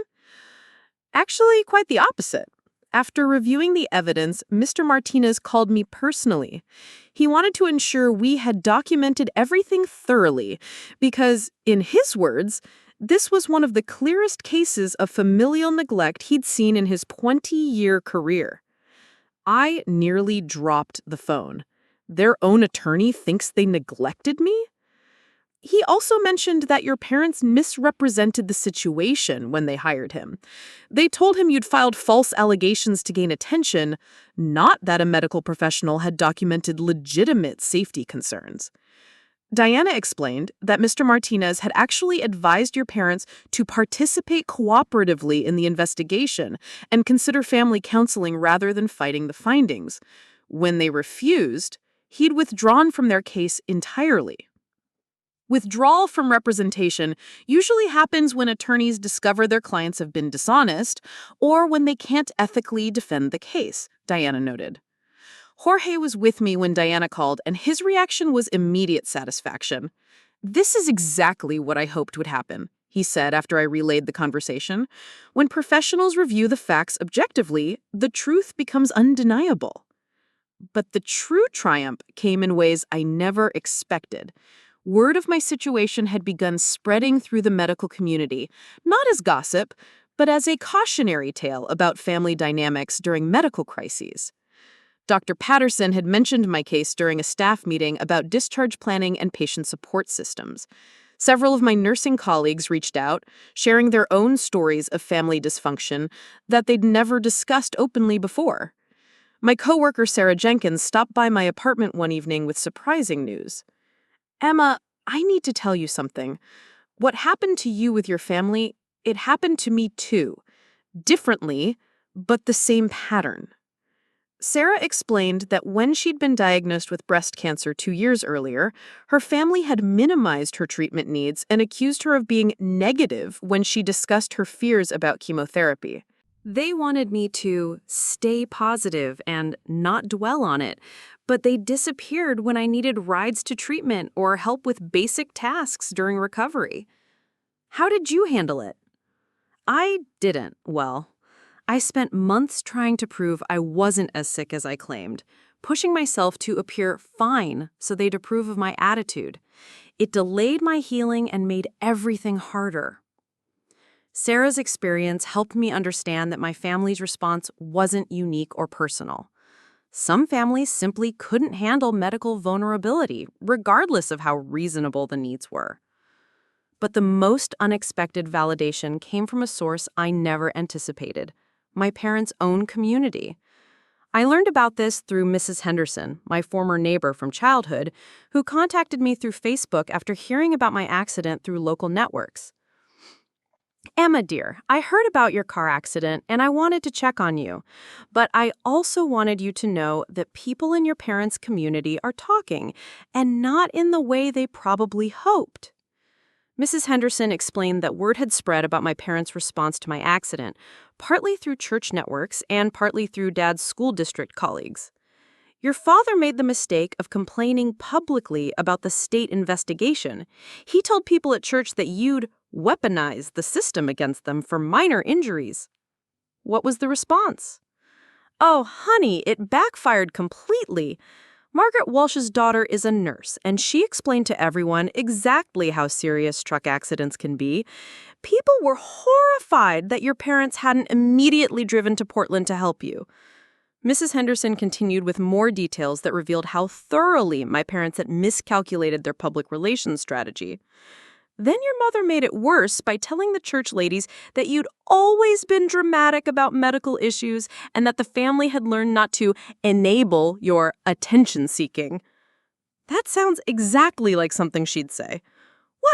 Actually, quite the opposite. After reviewing the evidence, Mr. Martinez called me personally. He wanted to ensure we had documented everything thoroughly because, in his words, this was one of the clearest cases of familial neglect he'd seen in his 20-year career. I nearly dropped the phone. Their own attorney thinks they neglected me? He also mentioned that your parents misrepresented the situation when they hired him. They told him you'd filed false allegations to gain attention, not that a medical professional had documented legitimate safety concerns. Diana explained that Mr. Martinez had actually advised your parents to participate cooperatively in the investigation and consider family counseling rather than fighting the findings. When they refused, he'd withdrawn from their case entirely. Withdrawal from representation usually happens when attorneys discover their clients have been dishonest or when they can't ethically defend the case, Diana noted. Jorge was with me when Diana called, and his reaction was immediate satisfaction. This is exactly what I hoped would happen, he said after I relayed the conversation. When professionals review the facts objectively, the truth becomes undeniable. But the true triumph came in ways I never expected. Word of my situation had begun spreading through the medical community, not as gossip, but as a cautionary tale about family dynamics during medical crises. Dr. Patterson had mentioned my case during a staff meeting about discharge planning and patient support systems. Several of my nursing colleagues reached out, sharing their own stories of family dysfunction that they'd never discussed openly before. My coworker Sarah Jenkins stopped by my apartment one evening with surprising news. Emma, I need to tell you something. What happened to you with your family, it happened to me too. Differently, but the same pattern. Sarah explained that when she'd been diagnosed with breast cancer 2 years earlier, her family had minimized her treatment needs and accused her of being negative when she discussed her fears about chemotherapy. They wanted me to stay positive and not dwell on it, but they disappeared when I needed rides to treatment or help with basic tasks during recovery. How did you handle it? I didn't, well. I spent months trying to prove I wasn't as sick as I claimed, pushing myself to appear fine so they'd approve of my attitude. It delayed my healing and made everything harder. Sarah's experience helped me understand that my family's response wasn't unique or personal. Some families simply couldn't handle medical vulnerability, regardless of how reasonable the needs were. But the most unexpected validation came from a source I never anticipated, my parents' own community. I learned about this through Mrs. Henderson, my former neighbor from childhood, who contacted me through Facebook after hearing about my accident through local networks. Emma, dear, I heard about your car accident and I wanted to check on you. But I also wanted you to know that people in your parents' community are talking, and not in the way they probably hoped. Mrs. Henderson explained that word had spread about my parents' response to my accident, partly through church networks and partly through Dad's school district colleagues. Your father made the mistake of complaining publicly about the state investigation. He told people at church that you'd weaponized the system against them for minor injuries. What was the response? Oh, honey, it backfired completely. Margaret Walsh's daughter is a nurse, and she explained to everyone exactly how serious truck accidents can be. People were horrified that your parents hadn't immediately driven to Portland to help you. Mrs. Henderson continued with more details that revealed how thoroughly my parents had miscalculated their public relations strategy. Then your mother made it worse by telling the church ladies that you'd always been dramatic about medical issues and that the family had learned not to enable your attention-seeking. That sounds exactly like something she'd say.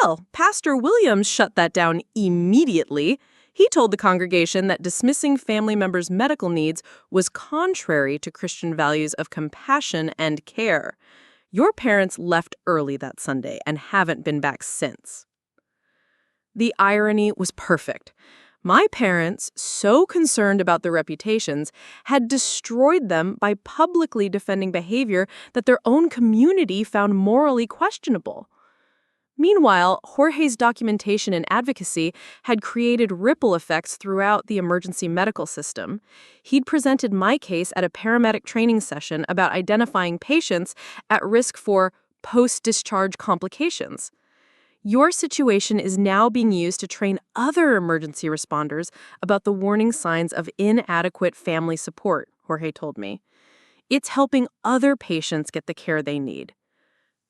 Well, Pastor Williams shut that down immediately. He told the congregation that dismissing family members' medical needs was contrary to Christian values of compassion and care. Your parents left early that Sunday and haven't been back since. The irony was perfect. My parents, so concerned about their reputations, had destroyed them by publicly defending behavior that their own community found morally questionable. Meanwhile, Jorge's documentation and advocacy had created ripple effects throughout the emergency medical system. He'd presented my case at a paramedic training session about identifying patients at risk for post-discharge complications. Your situation is now being used to train other emergency responders about the warning signs of inadequate family support, Jorge told me. It's helping other patients get the care they need.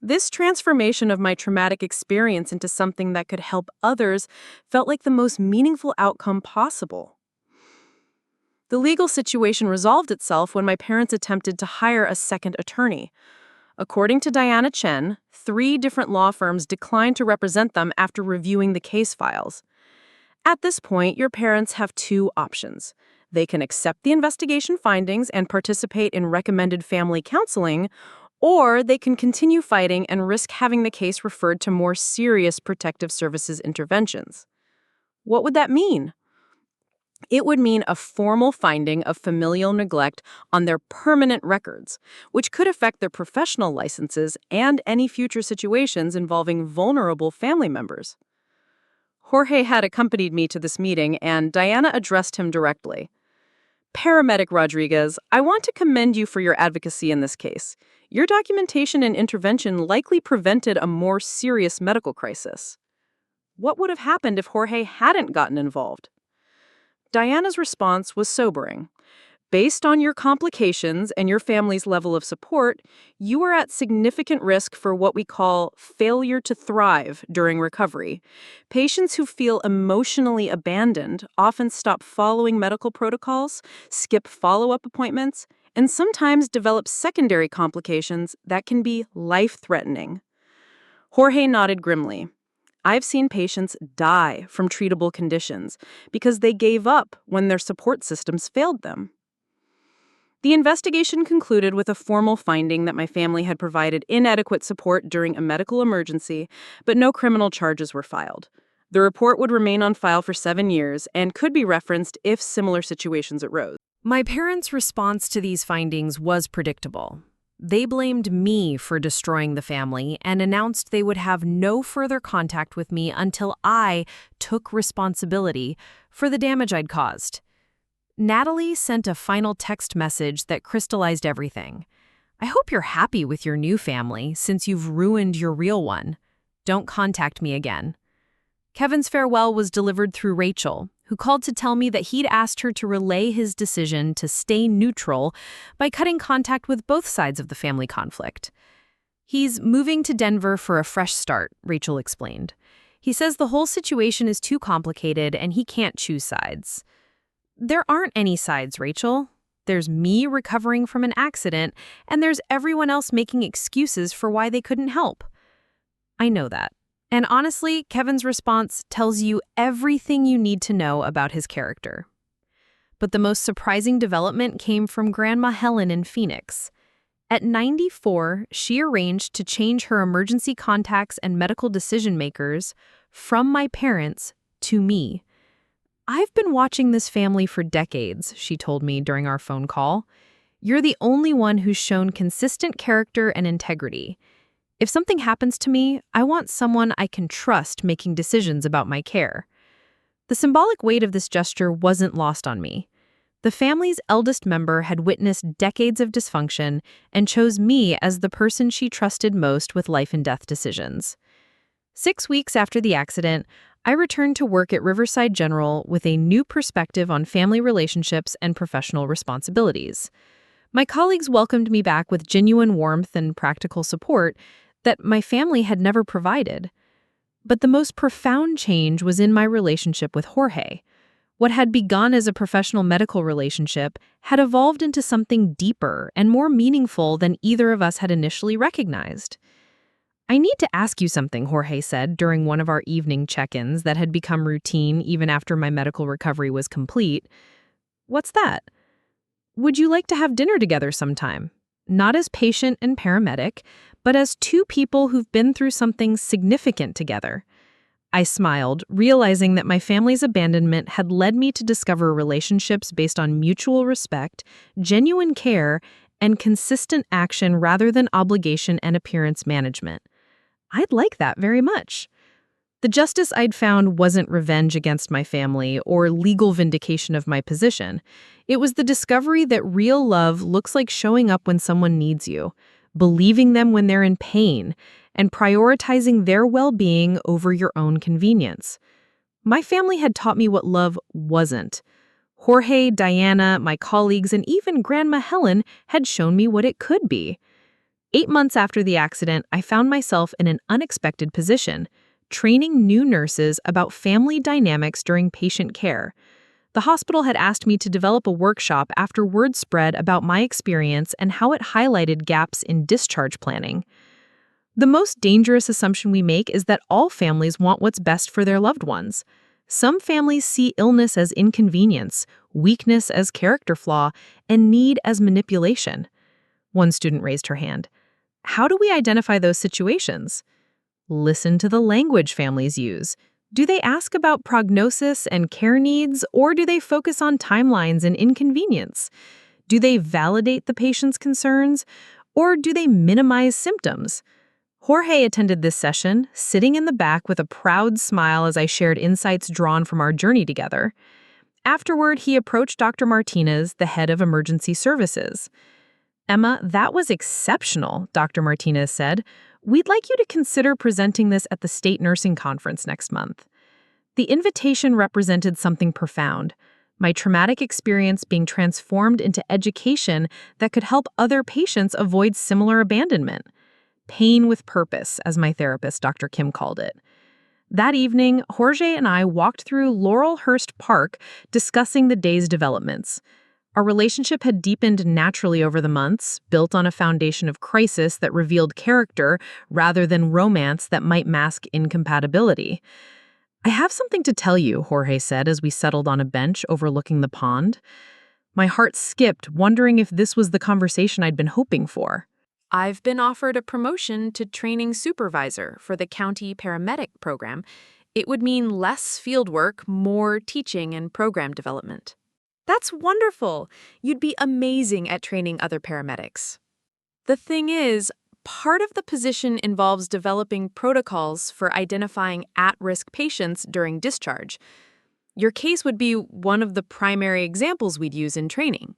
This transformation of my traumatic experience into something that could help others felt like the most meaningful outcome possible. The legal situation resolved itself when my parents attempted to hire a second attorney. According to Diana Chen, 3 different law firms declined to represent them after reviewing the case files. At this point, your parents have 2 options. They can accept the investigation findings and participate in recommended family counseling, or they can continue fighting and risk having the case referred to more serious protective services interventions. What would that mean? It would mean a formal finding of familial neglect on their permanent records, which could affect their professional licenses and any future situations involving vulnerable family members. Jorge had accompanied me to this meeting, and Diana addressed him directly. Paramedic Rodriguez, I want to commend you for your advocacy in this case. Your documentation and intervention likely prevented a more serious medical crisis. What would have happened if Jorge hadn't gotten involved? Diana's response was sobering. Based on your complications and your family's level of support, you are at significant risk for what we call failure to thrive during recovery. Patients who feel emotionally abandoned often stop following medical protocols, skip follow-up appointments, and sometimes develop secondary complications that can be life-threatening. Jorge nodded grimly. I've seen patients die from treatable conditions because they gave up when their support systems failed them. The investigation concluded with a formal finding that my family had provided inadequate support during a medical emergency, but no criminal charges were filed. The report would remain on file for 7 years and could be referenced if similar situations arose. My parents' response to these findings was predictable. They blamed me for destroying the family and announced they would have no further contact with me until I took responsibility for the damage I'd caused. Natalie sent a final text message that crystallized everything. I hope you're happy with your new family since you've ruined your real one. Don't contact me again. Kevin's farewell was delivered through Rachel, who called to tell me that he'd asked her to relay his decision to stay neutral by cutting contact with both sides of the family conflict. He's moving to Denver for a fresh start, Rachel explained. He says the whole situation is too complicated and he can't choose sides. There aren't any sides, Rachel. There's me recovering from an accident, and there's everyone else making excuses for why they couldn't help. I know that. And honestly, Kevin's response tells you everything you need to know about his character. But the most surprising development came from Grandma Helen in Phoenix. At 94, she arranged to change her emergency contacts and medical decision makers from my parents to me. "I've been watching this family for decades," she told me during our phone call. "You're the only one who's shown consistent character and integrity. If something happens to me, I want someone I can trust making decisions about my care." The symbolic weight of this gesture wasn't lost on me. The family's eldest member had witnessed decades of dysfunction and chose me as the person she trusted most with life and death decisions. 6 weeks after the accident, I returned to work at Riverside General with a new perspective on family relationships and professional responsibilities. My colleagues welcomed me back with genuine warmth and practical support that my family had never provided. But the most profound change was in my relationship with Jorge. What had begun as a professional medical relationship had evolved into something deeper and more meaningful than either of us had initially recognized. "I need to ask you something," Jorge said during one of our evening check-ins that had become routine even after my medical recovery was complete. "What's that?" "Would you like to have dinner together sometime? Not as patient and paramedic, but as two people who've been through something significant together." I smiled, realizing that my family's abandonment had led me to discover relationships based on mutual respect, genuine care, and consistent action rather than obligation and appearance management. I'd like that very much. The justice I'd found wasn't revenge against my family or legal vindication of my position. It was the discovery that real love looks like showing up when someone needs you, believing them when they're in pain, and prioritizing their well-being over your own convenience. My family had taught me what love wasn't. Jorge, Diana, my colleagues, and even Grandma Helen had shown me what it could be. 8 months after the accident, I found myself in an unexpected position, training new nurses about family dynamics during patient care. The hospital had asked me to develop a workshop after word spread about my experience and how it highlighted gaps in discharge planning. The most dangerous assumption we make is that all families want what's best for their loved ones. Some families see illness as inconvenience, weakness as character flaw, and need as manipulation. One student raised her hand. "How do we identify those situations?" Listen to the language families use. Do they ask about prognosis and care needs, or do they focus on timelines and inconvenience? Do they validate the patient's concerns, or do they minimize symptoms? Jorge attended this session, sitting in the back with a proud smile as I shared insights drawn from our journey together. Afterward, he approached Dr. Martinez, the head of emergency services. "Emma, that was exceptional," Dr. Martinez said. "We'd like you to consider presenting this at the state nursing conference next month." The invitation represented something profound, my traumatic experience being transformed into education that could help other patients avoid similar abandonment. Pain with purpose, as my therapist, Dr. Kim, called it. That evening, Jorge and I walked through Laurelhurst Park discussing the day's developments. Our relationship had deepened naturally over the months, built on a foundation of crisis that revealed character rather than romance that might mask incompatibility. "I have something to tell you," Jorge said as we settled on a bench overlooking the pond. My heart skipped, wondering if this was the conversation I'd been hoping for. "I've been offered a promotion to training supervisor for the county paramedic program. It would mean less field work, more teaching and program development." "That's wonderful. You'd be amazing at training other paramedics." "The thing is, part of the position involves developing protocols for identifying at-risk patients during discharge. Your case would be one of the primary examples we'd use in training."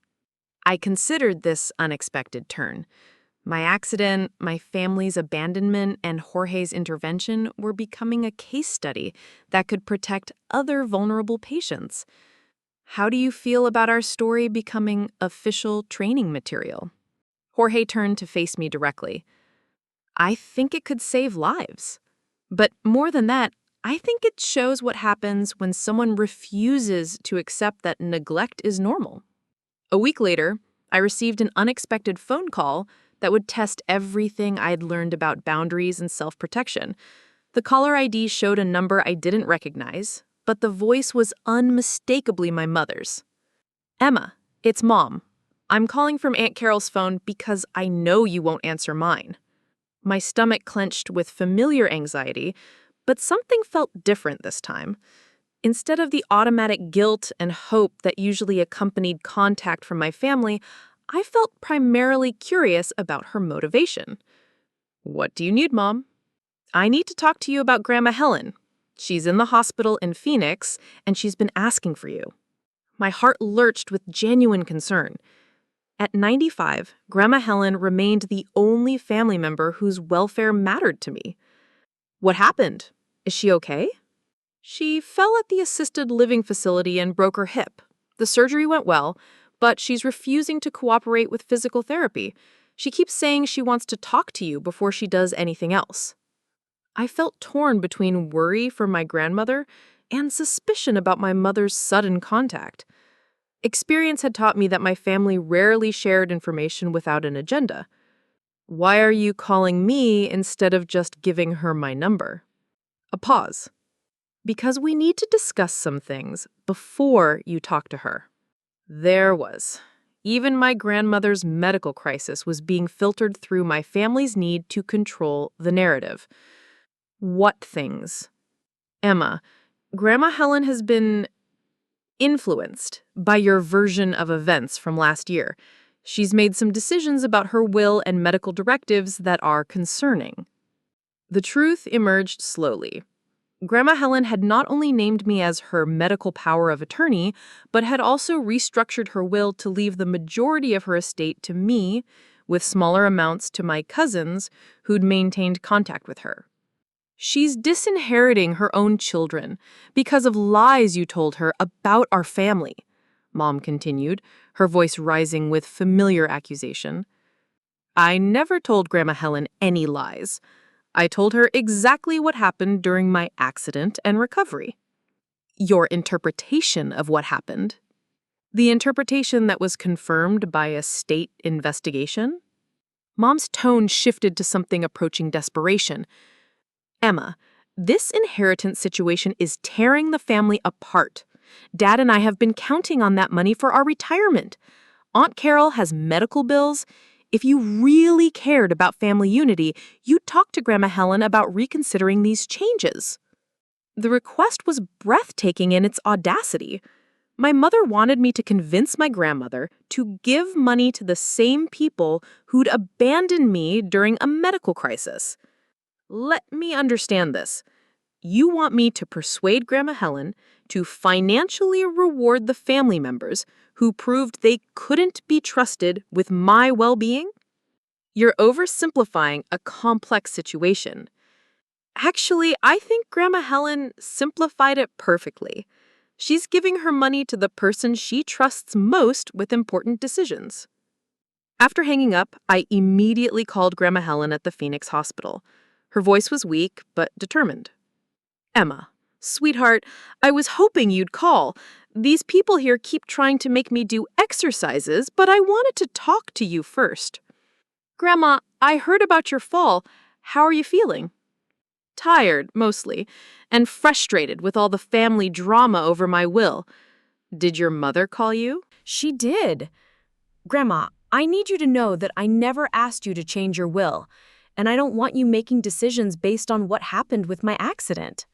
I considered this unexpected turn. My accident, my family's abandonment, and Jorge's intervention were becoming a case study that could protect other vulnerable patients. "How do you feel about our story becoming official training material?" Jorge turned to face me directly. "I think it could save lives. But more than that, I think it shows what happens when someone refuses to accept that neglect is normal." A week later, I received an unexpected phone call that would test everything I'd learned about boundaries and self-protection. The caller ID showed a number I didn't recognize, but the voice was unmistakably my mother's. Emma, it's Mom. I'm calling from Aunt Carol's phone because I know you won't answer mine. My stomach clenched with familiar anxiety, but something felt different this time. Instead of the automatic guilt and hope that usually accompanied contact from my family, I felt primarily curious about her motivation. What do you need, Mom? I need to talk to you about Grandma Helen. She's in the hospital in Phoenix, and she's been asking for you. My heart lurched with genuine concern. At 95, Grandma Helen remained the only family member whose welfare mattered to me. What happened? Is she okay? She fell at the assisted living facility and broke her hip. The surgery went well, but she's refusing to cooperate with physical therapy. She keeps saying she wants to talk to you before she does anything else. I felt torn between worry for my grandmother and suspicion about my mother's sudden contact. Experience had taught me that my family rarely shared information without an agenda. Why are you calling me instead of just giving her my number? A pause. Because we need to discuss some things before you talk to her. There was. Even my grandmother's medical crisis was being filtered through my family's need to control the narrative. What things? Emma, Grandma Helen has been influenced by your version of events from last year. She's made some decisions about her will and medical directives that are concerning. The truth emerged slowly. Grandma Helen had not only named me as her medical power of attorney, but had also restructured her will to leave the majority of her estate to me, with smaller amounts to my cousins who'd maintained contact with her. She's disinheriting her own children because of lies you told her about our family, Mom continued, her voice rising with familiar accusation. I never told Grandma Helen any lies. I told her exactly what happened during my accident and recovery. Your interpretation of what happened? The interpretation that was confirmed by a state investigation? Mom's tone shifted to something approaching desperation. Emma, this inheritance situation is tearing the family apart. Dad and I have been counting on that money for our retirement. Aunt Carol has medical bills. If you really cared about family unity, you'd talk to Grandma Helen about reconsidering these changes. The request was breathtaking in its audacity. My mother wanted me to convince my grandmother to give money to the same people who'd abandoned me during a medical crisis. Let me understand this. You want me to persuade Grandma Helen to financially reward the family members who proved they couldn't be trusted with my well-being? You're oversimplifying a complex situation. Actually, I think Grandma Helen simplified it perfectly. She's giving her money to the person she trusts most with important decisions. After hanging up, I immediately called Grandma Helen at the Phoenix hospital. Her voice was weak, but determined. Emma, sweetheart, I was hoping you'd call. These people here keep trying to make me do exercises, but I wanted to talk to you first. Grandma, I heard about your fall. How are you feeling? Tired, mostly, and frustrated with all the family drama over my will. Did your mother call you? She did. Grandma, I need you to know that I never asked you to change your will, and I don't want you making decisions based on what happened with my accident.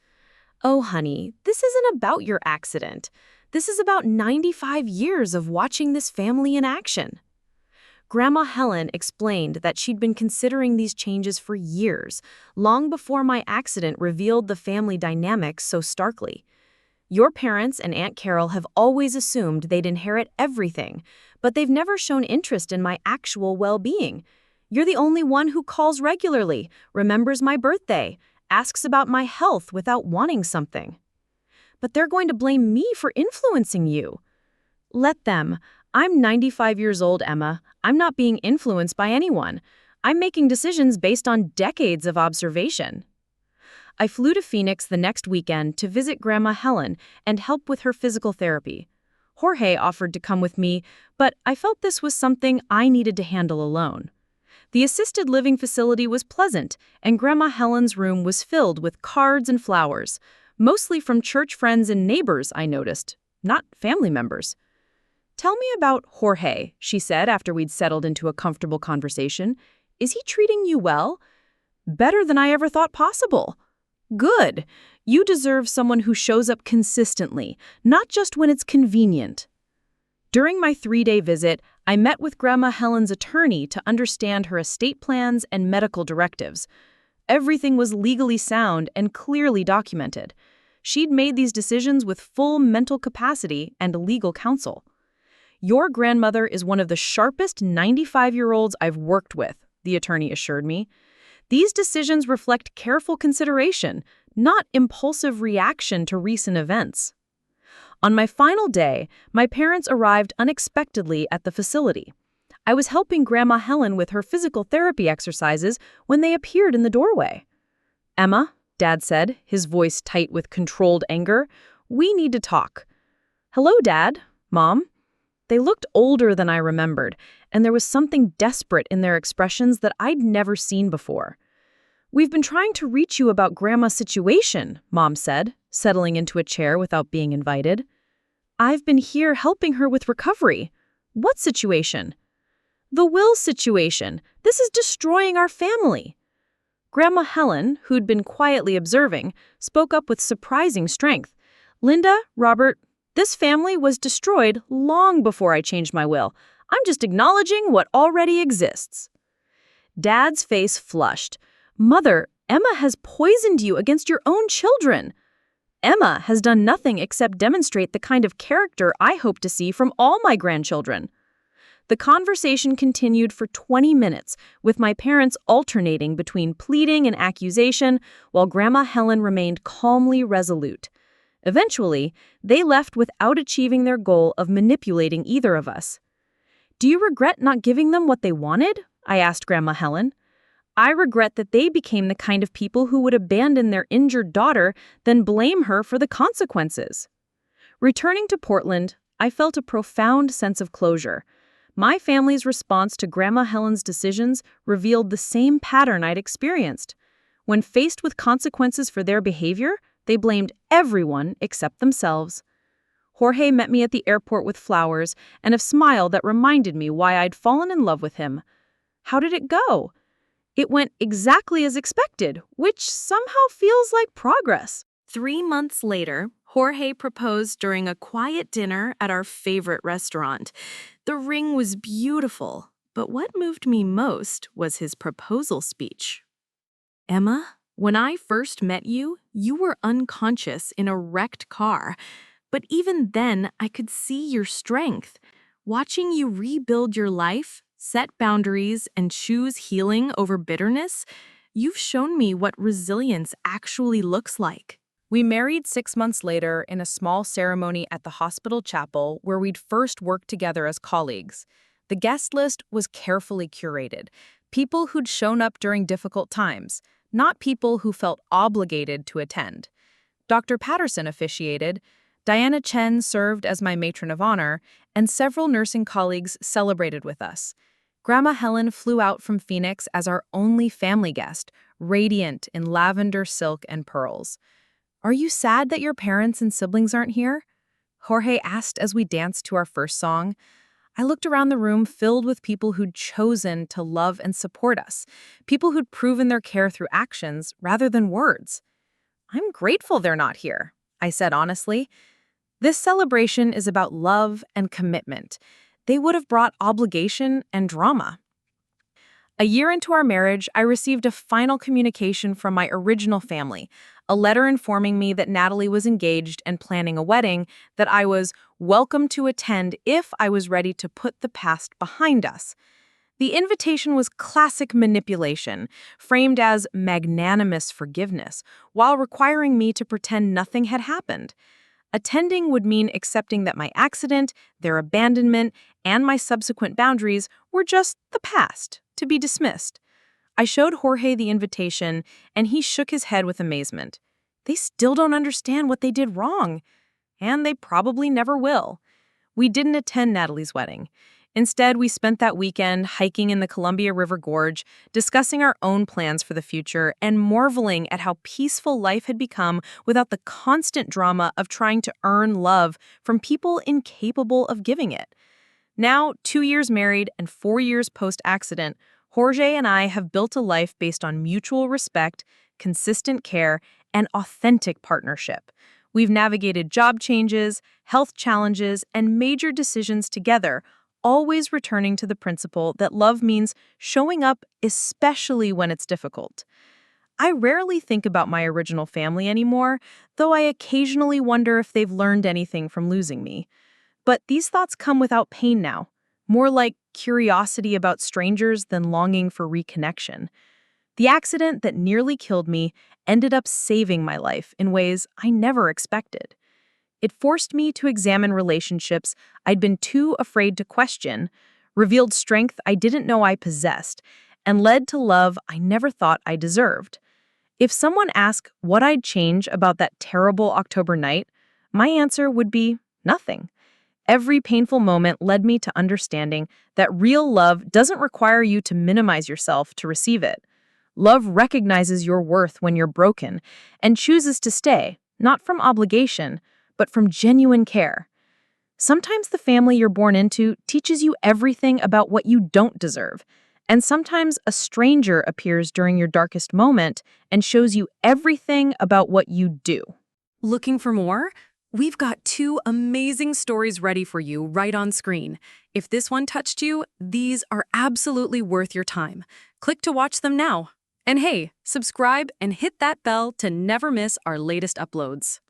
Oh, honey, this isn't about your accident. This is about 95 years of watching this family in action. Grandma Helen explained that she'd been considering these changes for years, long before my accident revealed the family dynamics so starkly. Your parents and Aunt Carol have always assumed they'd inherit everything, but they've never shown interest in my actual well-being. You're the only one who calls regularly, remembers my birthday, asks about my health without wanting something. But they're going to blame me for influencing you. Let them. I'm 95 years old, Emma. I'm not being influenced by anyone. I'm making decisions based on decades of observation. I flew to Phoenix the next weekend to visit Grandma Helen and help with her physical therapy. Jorge offered to come with me, but I felt this was something I needed to handle alone. The assisted living facility was pleasant, and Grandma Helen's room was filled with cards and flowers, mostly from church friends and neighbors, I noticed, not family members. "Tell me about Jorge," she said after we'd settled into a comfortable conversation. "Is he treating you well?" "Better than I ever thought possible." "Good. You deserve someone who shows up consistently, not just when it's convenient." During my 3-day visit, I met with Grandma Helen's attorney to understand her estate plans and medical directives. Everything was legally sound and clearly documented. She'd made these decisions with full mental capacity and legal counsel. "Your grandmother is one of the sharpest 95-year-olds I've worked with," the attorney assured me. "These decisions reflect careful consideration, not impulsive reaction to recent events." On my final day, my parents arrived unexpectedly at the facility. I was helping Grandma Helen with her physical therapy exercises when they appeared in the doorway. "Emma," Dad said, his voice tight with controlled anger, "we need to talk." "Hello, Dad. Mom." They looked older than I remembered, and there was something desperate in their expressions that I'd never seen before. "We've been trying to reach you about Grandma's situation," Mom said, settling into a chair without being invited. "I've been here helping her with recovery." "What situation?" "The will situation. This is destroying our family." Grandma Helen, who'd been quietly observing, spoke up with surprising strength. "Linda, Robert, this family was destroyed long before I changed my will. I'm just acknowledging what already exists." Dad's face flushed. "Mother, Emma has poisoned you against your own children." "Emma has done nothing except demonstrate the kind of character I hope to see from all my grandchildren." The conversation continued for 20 minutes, with my parents alternating between pleading and accusation, while Grandma Helen remained calmly resolute. Eventually, they left without achieving their goal of manipulating either of us. "Do you regret not giving them what they wanted?" I asked Grandma Helen. "I regret that they became the kind of people who would abandon their injured daughter, then blame her for the consequences." Returning to Portland, I felt a profound sense of closure. My family's response to Grandma Helen's decisions revealed the same pattern I'd experienced. When faced with consequences for their behavior, they blamed everyone except themselves. Jorge met me at the airport with flowers and a smile that reminded me why I'd fallen in love with him. How did it go? It went exactly as expected, which somehow feels like progress. 3 months later, Jorge proposed during a quiet dinner at our favorite restaurant. The ring was beautiful, but what moved me most was his proposal speech. "Emma, when I first met you, you were unconscious in a wrecked car. But even then, I could see your strength. Watching you rebuild your life, set boundaries, and choose healing over bitterness, you've shown me what resilience actually looks like." We married 6 months later in a small ceremony at the hospital chapel where we'd first worked together as colleagues. The guest list was carefully curated, people who'd shown up during difficult times, not people who felt obligated to attend. Dr. Patterson officiated, Diana Chen served as my matron of honor, and several nursing colleagues celebrated with us. Grandma Helen flew out from Phoenix as our only family guest, radiant in lavender silk and pearls. "Are you sad that your parents and siblings aren't here?" Jorge asked as we danced to our first song. I looked around the room filled with people who'd chosen to love and support us, people who'd proven their care through actions rather than words. "I'm grateful they're not here," I said honestly. This celebration is about love and commitment. They would have brought obligation and drama. A year into our marriage, I received a final communication from my original family, a letter informing me that Natalie was engaged and planning a wedding, that I was welcome to attend if I was ready to put the past behind us. The invitation was classic manipulation, framed as magnanimous forgiveness, while requiring me to pretend nothing had happened. Attending would mean accepting that my accident, their abandonment, and my subsequent boundaries were just the past, to be dismissed. I showed Jorge the invitation, and he shook his head with amazement. They still don't understand what they did wrong, and they probably never will. We didn't attend Natalie's wedding. Instead, we spent that weekend hiking in the Columbia River Gorge, discussing our own plans for the future and marveling at how peaceful life had become without the constant drama of trying to earn love from people incapable of giving it. Now, 2 years married and 4 years post-accident, Jorge and I have built a life based on mutual respect, consistent care, and authentic partnership. We've navigated job changes, health challenges, and major decisions together, always returning to the principle that love means showing up especially when it's difficult. I rarely think about my original family anymore, though I occasionally wonder if they've learned anything from losing me. But these thoughts come without pain now, more like curiosity about strangers than longing for reconnection. The accident that nearly killed me ended up saving my life in ways I never expected. It forced me to examine relationships I'd been too afraid to question, revealed strength I didn't know I possessed, and led to love I never thought I deserved. If someone asked what I'd change about that terrible October night, my answer would be nothing. Every painful moment led me to understanding that real love doesn't require you to minimize yourself to receive it. Love recognizes your worth when you're broken and chooses to stay, not from obligation, but from genuine care. Sometimes the family you're born into teaches you everything about what you don't deserve, and sometimes a stranger appears during your darkest moment and shows you everything about what you do. Looking for more? We've got 2 amazing stories ready for you right on screen. If this one touched you, these are absolutely worth your time. Click to watch them now. And hey, subscribe and hit that bell to never miss our latest uploads.